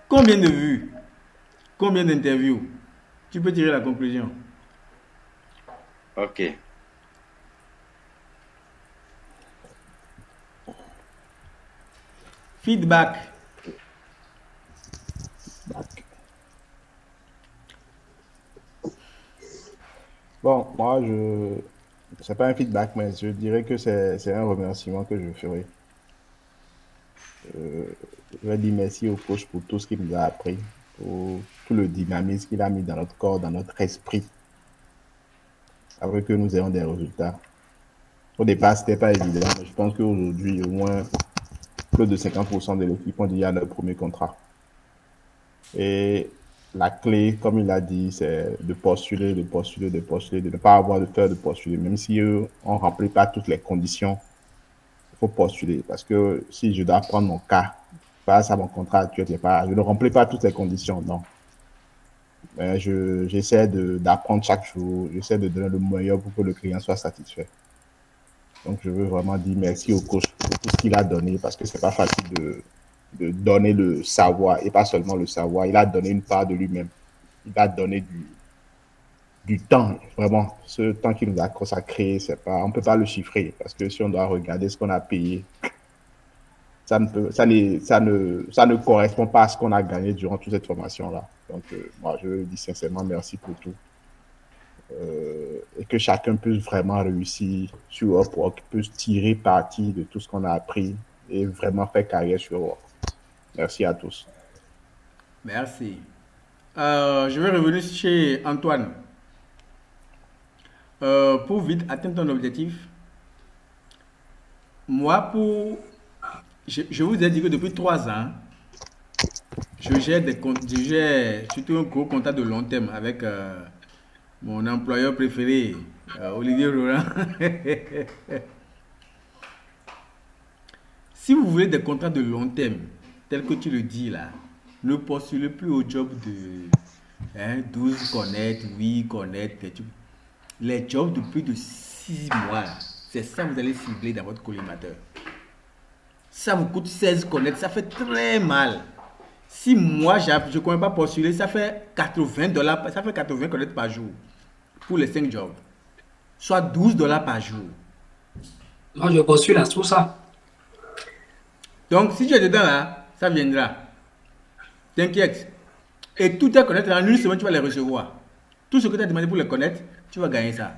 Combien de vues? Combien d'interviews? Tu peux tirer la conclusion. Ok. Feedback. Bon, moi, c'est pas un feedback, mais je dirais que c'est un remerciement que je ferai. Je vais dire merci au coach pour tout ce qu'il nous a appris, pour tout le dynamisme qu'il a mis dans notre corps, dans notre esprit, afin que nous ayons des résultats. Au départ, c'était pas évident, mais je pense qu'aujourd'hui, au moins, plus de 50% de l'équipe ont déjà leur premier contrat. Et la clé, comme il a dit, c'est de postuler, de ne pas avoir de peur de postuler. Même si on ne remplit pas toutes les conditions, il faut postuler. Parce que si je dois prendre mon cas, face à mon contrat actuel, je ne remplis pas toutes les conditions, non. Mais j'essaie d'apprendre chaque jour, j'essaie de donner le meilleur pour que le client soit satisfait. Donc, je veux vraiment dire merci au coach pour tout ce qu'il a donné, parce que c'est pas facile de donner le savoir, et pas seulement le savoir, il a donné une part de lui-même. Il a donné du temps, vraiment. Ce temps qu'il nous a consacré, on ne peut pas le chiffrer, parce que si on doit regarder ce qu'on a payé, ça ne correspond pas à ce qu'on a gagné durant toute cette formation-là. Donc, moi, je dis sincèrement merci pour tout. Et que chacun puisse vraiment réussir sur Upwork, puisse tirer parti de tout ce qu'on a appris et vraiment faire carrière sur Upwork. Merci à tous. Merci. Je vais revenir chez Antoine. pour vite atteindre ton objectif, moi, je vous ai dit que depuis 3 ans, je gère surtout un gros contrat de long terme avec mon employeur préféré, Olivier Roland. Si vous voulez des contrats de long terme, tel que tu le dis là, ne postulez plus au job de 12 connaître, 8 connaître. Les jobs de plus de 6 mois, c'est ça que vous allez cibler dans votre collimateur. Ça vous coûte 16 connaître, ça fait très mal. Si moi, je ne connais pas postuler, ça fait $80, ça fait 80 connaître par jour pour les 5 jobs. Soit $12 par jour. Moi, je postule à tout ça. Donc, si tu es dedans là, ça viendra. T'inquiète. Et tout est connaître, en une semaine, tu vas les recevoir. Tout ce que tu as demandé pour les connaître, tu vas gagner ça.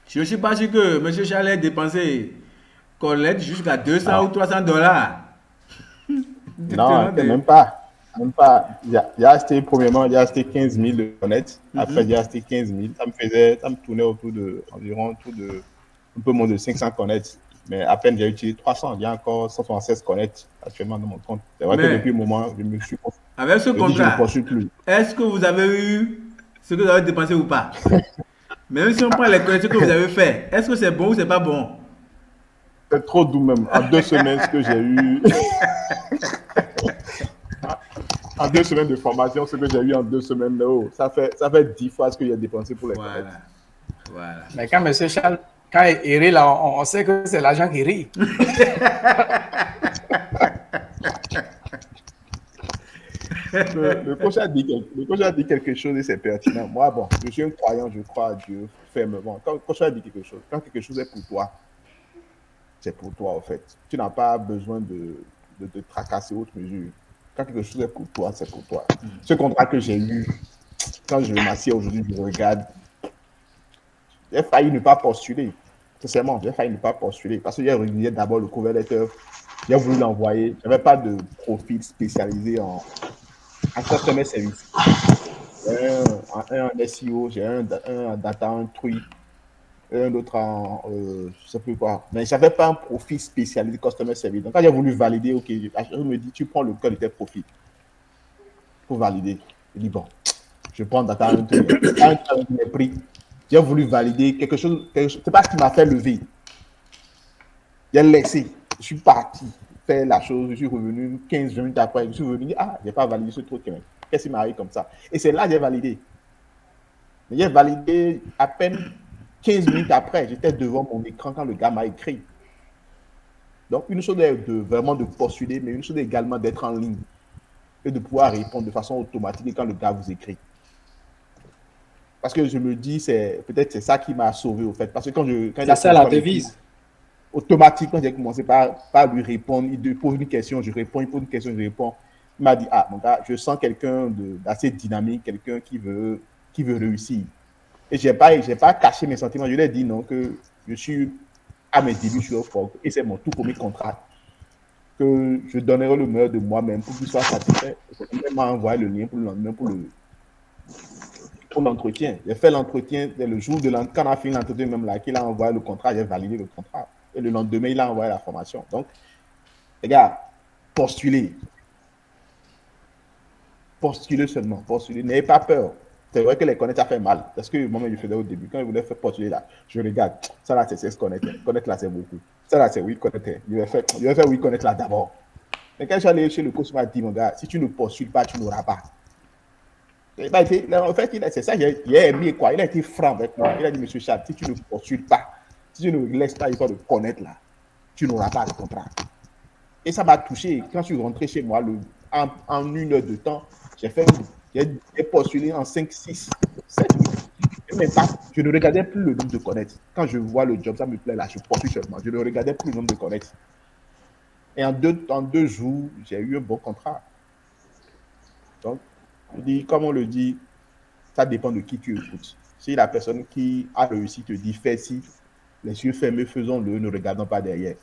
Je ne suis pas sûr que M. Charles ait dépensé connaître jusqu'à 200 ou $300. Non, même pas. Même pas. Il a acheté, premièrement, il a acheté 15 000 de connaître. Après, il a acheté 15 000. Ça me tournait autour de un peu moins de 500 connaître. Mais à peine j'ai utilisé 300, il y a encore 176 connects actuellement dans mon compte. C'est vrai que depuis le moment, je me suis... Avec ce contrat, est-ce que vous avez eu ce que vous avez dépensé ou pas? Même si on prend les connexions que vous avez fait, est-ce que c'est bon ou c'est pas bon? C'est trop doux même. En 2 semaines, ce que j'ai eu... en 2 semaines de formation, ce que j'ai eu en 2 semaines, ça fait 10 fois ce que j'ai dépensé pour les connects. Voilà. Mais quand M. Charles... Quand il rit, là, on sait que c'est l'agent qui rit. Le coach a dit quelque chose et c'est pertinent. Moi, bon, je suis un croyant, je crois à Dieu fermement. Quand le coach a dit quelque chose, quand quelque chose est pour toi, c'est pour toi, en fait. Tu n'as pas besoin de te tracasser autre mesure. Quand quelque chose est pour toi, c'est pour toi. Ce contrat que j'ai eu, quand je m'assieds aujourd'hui, je regarde. J'ai failli ne pas postuler. Sincèrement, j'ai failli ne pas postuler parce que j'ai rédigé d'abord le cover letter. J'ai voulu l'envoyer. Je n'avais pas de profil spécialisé en customer service. Un en SEO, j'ai un data entry, un autre en je ne sais plus quoi. Mais je n'avais pas un profil spécialisé customer service. Donc, quand j'ai voulu valider, ok, je me dis, tu prends lequel de tes profils pour valider. Je dis, bon, je prends data entry. Un prix. J'ai voulu valider quelque chose, c'est pas ce qui m'a fait lever. J'ai laissé, je suis parti faire la chose, je suis revenu 15 minutes après, je suis revenu, j'ai pas validé ce truc. Qu'est-ce qui m'arrive comme ça? Et c'est là que j'ai validé. Mais j'ai validé à peine 15 minutes après, j'étais devant mon écran quand le gars m'a écrit. Donc, une chose est vraiment de postuler, mais une chose est également d'être en ligne et de pouvoir répondre de façon automatique quand le gars vous écrit. Parce que je me dis, peut-être c'est ça qui m'a sauvé au fait. Parce que quand c'est la devise. Automatiquement, j'ai commencé par lui répondre. Il pose une question, je réponds. Il pose une question, je réponds. Il m'a dit, mon gars, je sens quelqu'un d'assez dynamique, quelqu'un qui veut réussir. Et je n'ai pas caché mes sentiments. Je lui ai dit non, que je suis à mes débuts sur Upwork et c'est mon tout premier contrat. Que je donnerai le meilleur de moi-même pour qu'il soit satisfait. Il m'a envoyé le lien pour le lendemain pour l'entretien. J'ai fait l'entretien le jour de l'entretien. Quand on a fini l'entretien, même là, qu'il a envoyé le contrat, j'ai validé le contrat. Et le lendemain, il a envoyé la formation. Donc, les gars, postulez. Postulez seulement. Postulez. N'ayez pas peur. C'est vrai que les connaître, ça fait mal. Parce que moi-même, je faisais au début. Quand je voulais faire postuler là, je regarde. Ça là, c'est 16 connaître. Connaître là, c'est beaucoup. Ça là, c'est oui connaître. Je vais faire oui connaître là d'abord. Mais quand je suis allé chez le coach, il m'a dit, mon gars, si tu ne postules pas, tu n'auras pas. En fait, c'est ça, il a aimé quoi. Il a été franc avec moi. Il a dit, monsieur Charles, si tu ne postules pas, si tu ne laisses pas l'histoire de connaître là, tu n'auras pas de contrat. Et ça m'a touché. Quand je suis rentré chez moi, en 1 heure de temps, j'ai postulé en 5, 6, 7 minutes. Même pas, je ne regardais plus le nombre de connaître. Quand je vois le job, ça me plaît là, je postule seulement. Je ne regardais plus le nombre de connaître. Et en deux jours, j'ai eu un bon contrat. Donc, je dis, comme on le dit, ça dépend de qui tu écoutes. Si la personne qui a réussi te dit fais ci, les yeux fermés, faisons-le, ne regardons pas derrière.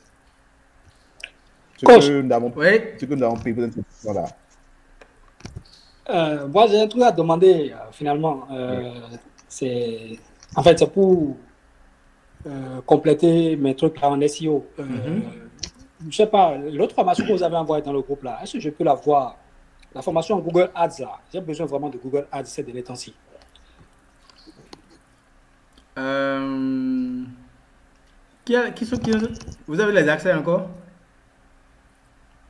Ce que nous avons pris pour cette question-là. Moi, j'ai un truc à demander finalement. C'est En fait, c'est pour compléter mes trucs là en SEO. Je sais pas, l'autre formation que vous avez envoyée dans le groupe là, est-ce que je peux la voir? La formation en Google Ads là, j'ai besoin vraiment de Google Ads ces derniers temps-ci. Vous avez les accès encore?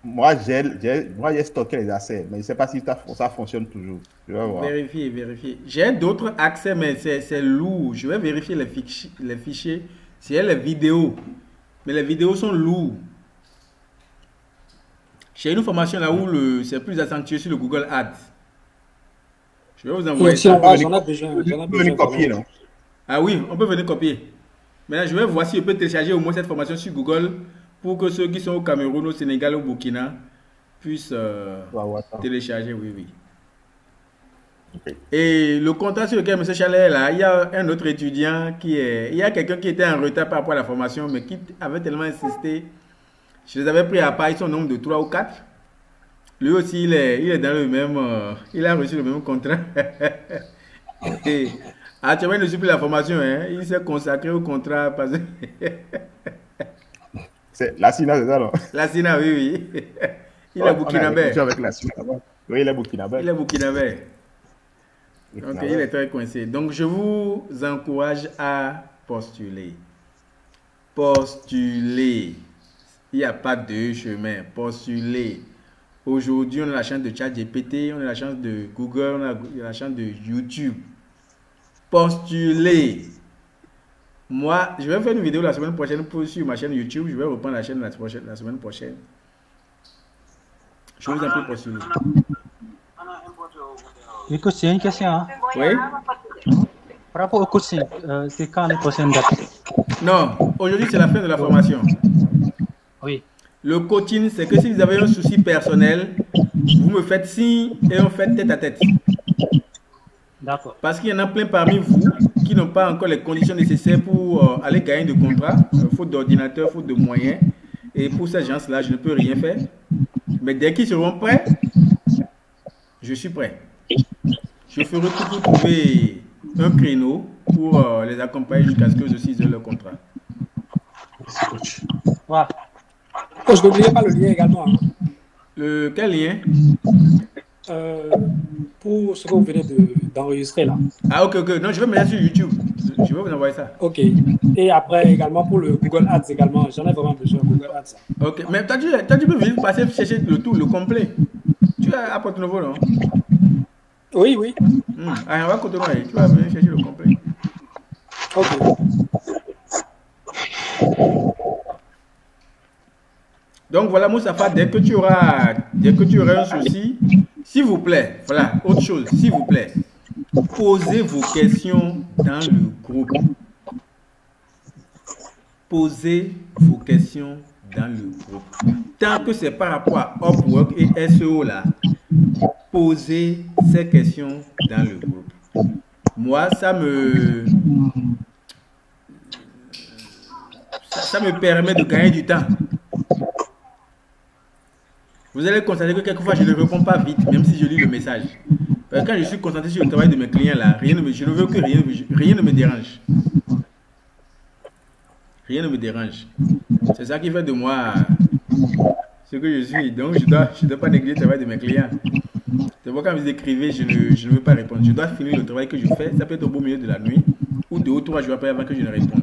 Moi, j'ai stocké les accès, mais je ne sais pas si ça fonctionne toujours. Je vais voir. Vérifiez. J'ai d'autres accès, mais c'est lourd. Je vais vérifier les fichiers. C'est les vidéos. Mais les vidéos sont lourds. J'ai une formation là où c'est plus accentué sur le Google Ads. Je vais vous envoyer ça. J'en ai besoin. Copier, non? Ah oui, on peut venir copier. Maintenant, je vais voir si je peux télécharger au moins cette formation sur Google pour que ceux qui sont au Cameroun, au Sénégal, au Burkina puissent télécharger. Oui. Okay. Et le contrat sur lequel M. Chalet est là, il y a un autre étudiant il y a quelqu'un qui était en retard par rapport à la formation, mais qui avait tellement insisté. Je les avais pris à part, ils sont au nombre de 3 ou 4. Lui aussi, il est dans le même... il a reçu le même contrat. Et actuellement, il ne suit plus la formation. Hein. Il s'est consacré au contrat. Parce... c'est la SINA, c'est ça, non? La SINA, oui. Il est burkinabé. Oui, il est burkinabé. Donc, il est très coincé. Donc, je vous encourage à postuler. Il n'y a pas de chemin. Postuler. Aujourd'hui, on a la chance de ChatGPT, on a la chance de Google, on a la chance de YouTube. Postuler. Moi, je vais faire une vidéo la semaine prochaine sur ma chaîne YouTube. Je vais reprendre la chaîne la semaine prochaine. Je vous en prie, postuler. Écoute, c'est une question. Hein? Oui. Par rapport au coaching, c'est quand les prochaines dates? Non, aujourd'hui c'est la fin de la formation. Oui. Le coaching, c'est que si vous avez un souci personnel, vous me faites signe et on fait tête à tête. D'accord. Parce qu'il y en a plein parmi vous qui n'ont pas encore les conditions nécessaires pour aller gagner de contrat, faute d'ordinateur, faute de moyens. Et pour ces gens-là, je ne peux rien faire. Mais dès qu'ils seront prêts, je suis prêt. Je ferai tout pour trouver un créneau pour les accompagner jusqu'à ce que je signe leur contrat. Voilà. Je n'oubliez pas le lien également. Quel lien? Pour ce que vous venez d'enregistrer là. Ah ok. Non, je vais me mettre sur YouTube. Je vais vous envoyer ça. Ok. Et après également pour le Google Ads également. J'en ai vraiment besoin de Google Ads. Ok. Mais tu peux venir passer chercher le complet. Tu es à Porto Novo, non? Oui. Ah, on va continuer. Tu vas venir chercher le complet. Ok. Donc voilà, Moustapha, dès que tu auras un souci, s'il vous plaît, voilà, autre chose, s'il vous plaît, posez vos questions dans le groupe. Posez vos questions dans le groupe. Tant que c'est par rapport à Upwork et SEO là, posez ces questions dans le groupe. Moi, ça me permet de gagner du temps. Vous allez constater que quelquefois je ne réponds pas vite, même si je lis le message. Quand je suis concentré sur le travail de mes clients là, je ne veux que rien ne me dérange. Rien ne me dérange. C'est ça qui fait de moi ce que je suis. Donc je ne dois pas négliger le travail de mes clients. C'est pourquoi quand vous écrivez, je ne veux pas répondre. Je dois finir le travail que je fais. Ça peut être au beau milieu de la nuit ou 2 ou 3 jours après avant que je ne réponde.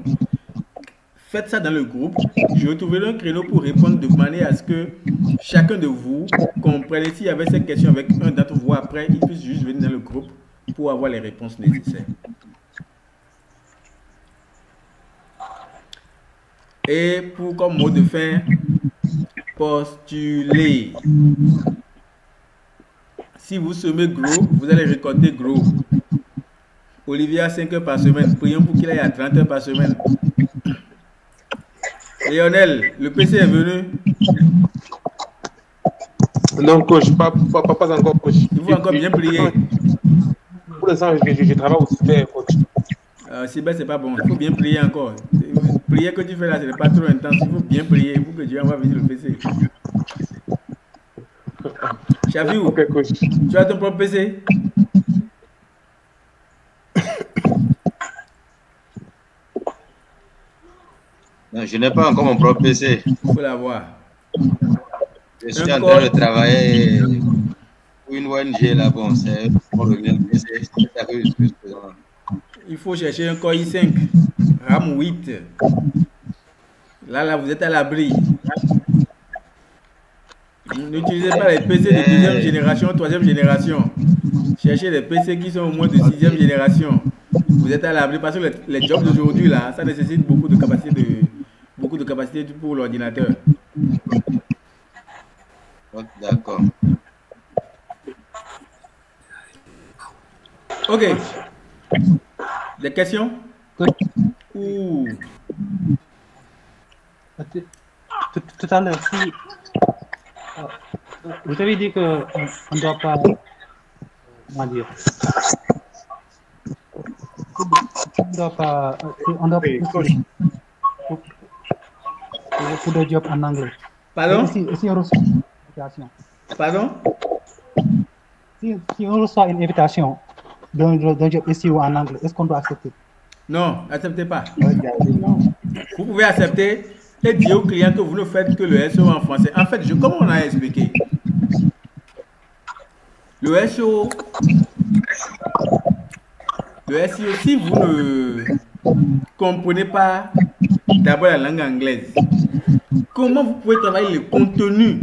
Faites ça dans le groupe. Je retrouverai un créneau pour répondre de manière à ce que chacun de vous comprenne. S'il y avait cette question avec un d'entre vous après, il puisse juste venir dans le groupe pour avoir les réponses nécessaires. Et pour comme mot de fin, postuler. Si vous semez gros, vous allez récolter gros. Olivier a 5 heures par semaine. Prions pour qu'il aille à 30 heures par semaine. Lionel, le PC est venu. Non, coach, pas encore, coach. Il faut encore bien prier. Pour l'instant, je travaille au cyber, coach. Cyber, c'est pas bon. Il faut bien prier encore. Prier que tu fais là, ce n'est pas trop intense. Il faut bien prier pour que Dieu envoie venir le PC. Chaviou, okay, coach. Tu as ton propre PC? Non, je n'ai pas encore mon propre PC. Il faut l'avoir. Je suis en train de travailler pour une ONG là. Bon, c'est pour le PC. Il faut chercher un Core i5, RAM 8. Là, vous êtes à l'abri. N'utilisez pas les PC de deuxième génération, troisième génération. Cherchez les PC qui sont au moins de sixième génération. Vous êtes à l'abri parce que les jobs d'aujourd'hui, là, ça nécessite beaucoup de capacité pour l'ordinateur. D'accord. Ok. Des questions? Ouh. Tout à l'heure, si vous avez dit qu'on ne doit pas, comment dire, on ne doit pas pour le job en anglais. Pardon? Si on reçoit une invitation. Pardon? Si on reçoit une invitation d'un job ici ou en anglais, est-ce qu'on doit accepter? Non, acceptez pas. Vous pouvez accepter et dire au client que vous ne faites que le SEO en français. En fait, comme on a expliqué, le SEO, si vous ne comprenez pas d'abord la langue anglaise, comment vous pouvez travailler le contenu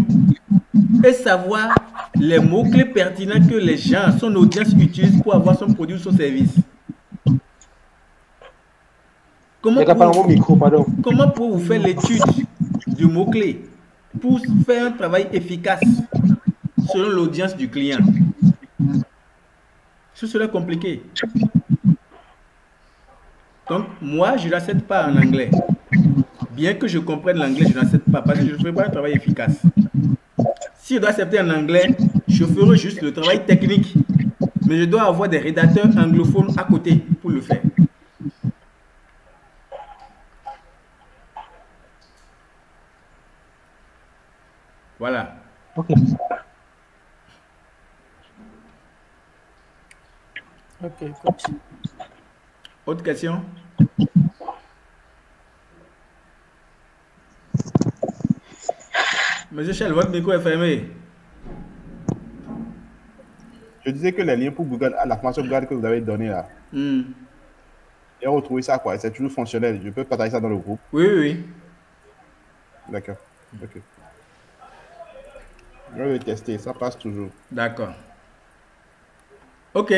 et savoir les mots-clés pertinents que les gens, son audience utilise pour avoir son produit ou son service? Comment pouvez-vous faire l'étude du mot-clé pour faire un travail efficace selon l'audience du client? Ce serait compliqué. Donc, moi, je n'accepte pas en anglais. Bien que je comprenne l'anglais, je n'accepte pas parce que je ne ferai pas un travail efficace. Si je dois accepter en anglais, je ferai juste le travail technique. Mais je dois avoir des rédacteurs anglophones à côté pour le faire. Voilà. Ok. Ok. Autre question? Monsieur Chel, votre micro est fermé. Je disais que les liens pour Google, la formation Google que vous avez donnée là, et retrouver ça quoi, c'est toujours fonctionnel. Je peux partager ça dans le groupe. Oui, oui. D'accord. Ok. Je vais tester, ça passe toujours. D'accord. Ok.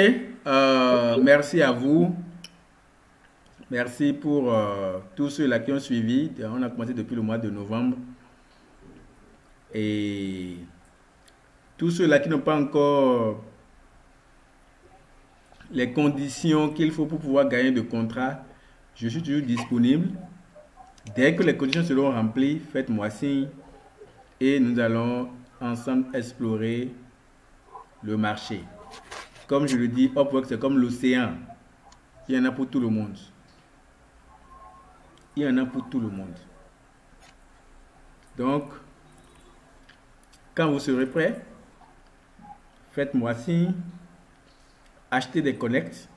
Merci à vous. Merci pour tous ceux-là qui ont suivi. On a commencé depuis le mois de novembre. Et tous ceux-là qui n'ont pas encore les conditions qu'il faut pour pouvoir gagner de contrat, je suis toujours disponible. Dès que les conditions seront remplies, faites-moi signe et nous allons ensemble explorer le marché. Comme je le dis, Upwork, c'est comme l'océan. Il y en a pour tout le monde. Il y en a pour tout le monde. Donc, quand vous serez prêts, faites-moi signe, achetez des connects,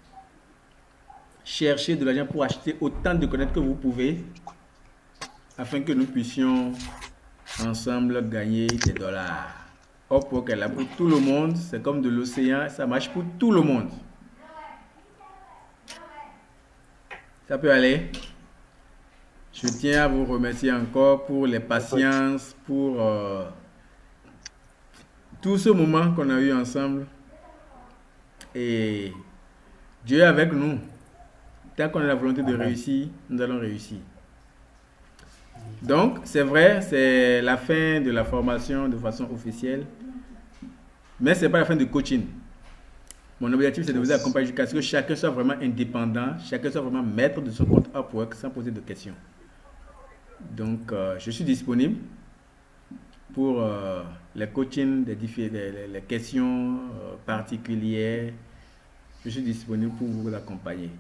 cherchez de l'argent pour acheter autant de connects que vous pouvez, afin que nous puissions ensemble gagner des dollars. Upwork est là pour tout le monde, c'est comme de l'océan, ça marche pour tout le monde. Ça peut aller. Je tiens à vous remercier encore pour les patiences, pour tout ce moment qu'on a eu ensemble. Et Dieu est avec nous. Tant qu'on a la volonté de réussir, nous allons réussir. Donc, c'est vrai, c'est la fin de la formation de façon officielle. Mais ce n'est pas la fin du coaching. Mon objectif, c'est de vous accompagner jusqu'à ce que chacun soit vraiment indépendant, chacun soit vraiment maître de son compte Upwork sans poser de questions. Donc, je suis disponible pour les coachings, les questions particulières. Je suis disponible pour vous accompagner.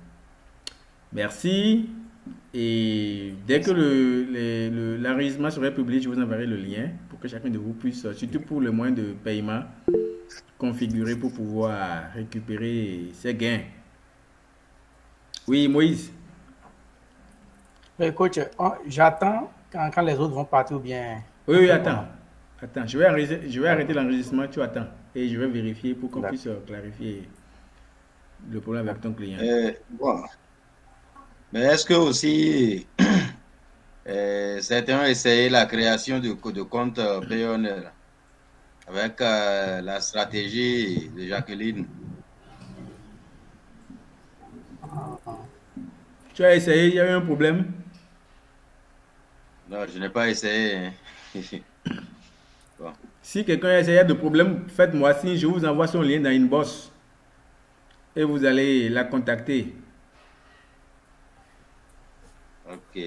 Merci. Et dès que l'enregistrement serait publié, je vous enverrai le lien pour que chacun de vous puisse, surtout pour le moyen de paiement, configurer pour pouvoir récupérer ses gains. Oui, Moïse. Mais coach, j'attends quand les autres vont partir ou bien... Oui, attends. Attends, je vais arrêter l'enregistrement, tu attends. Et je vais vérifier pour qu'on puisse clarifier le problème avec ton client. Bon. Mais est-ce que aussi certains ont essayé la création de compte Payoneer avec la stratégie de Jacqueline? Tu as essayé, il y a eu un problème? Non, je n'ai pas essayé. Bon. Si quelqu'un a essayé de problème, faites-moi signe, je vous envoie son lien dans Inbox et vous allez la contacter. Ok.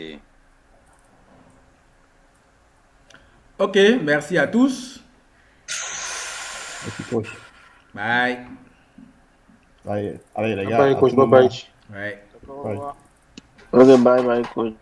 Ok, merci à tous. Merci, coach. Bye. Allez les gars. Bye, coach. Bye, bye. Ouais. Bye. Ok, bye, bye, coach.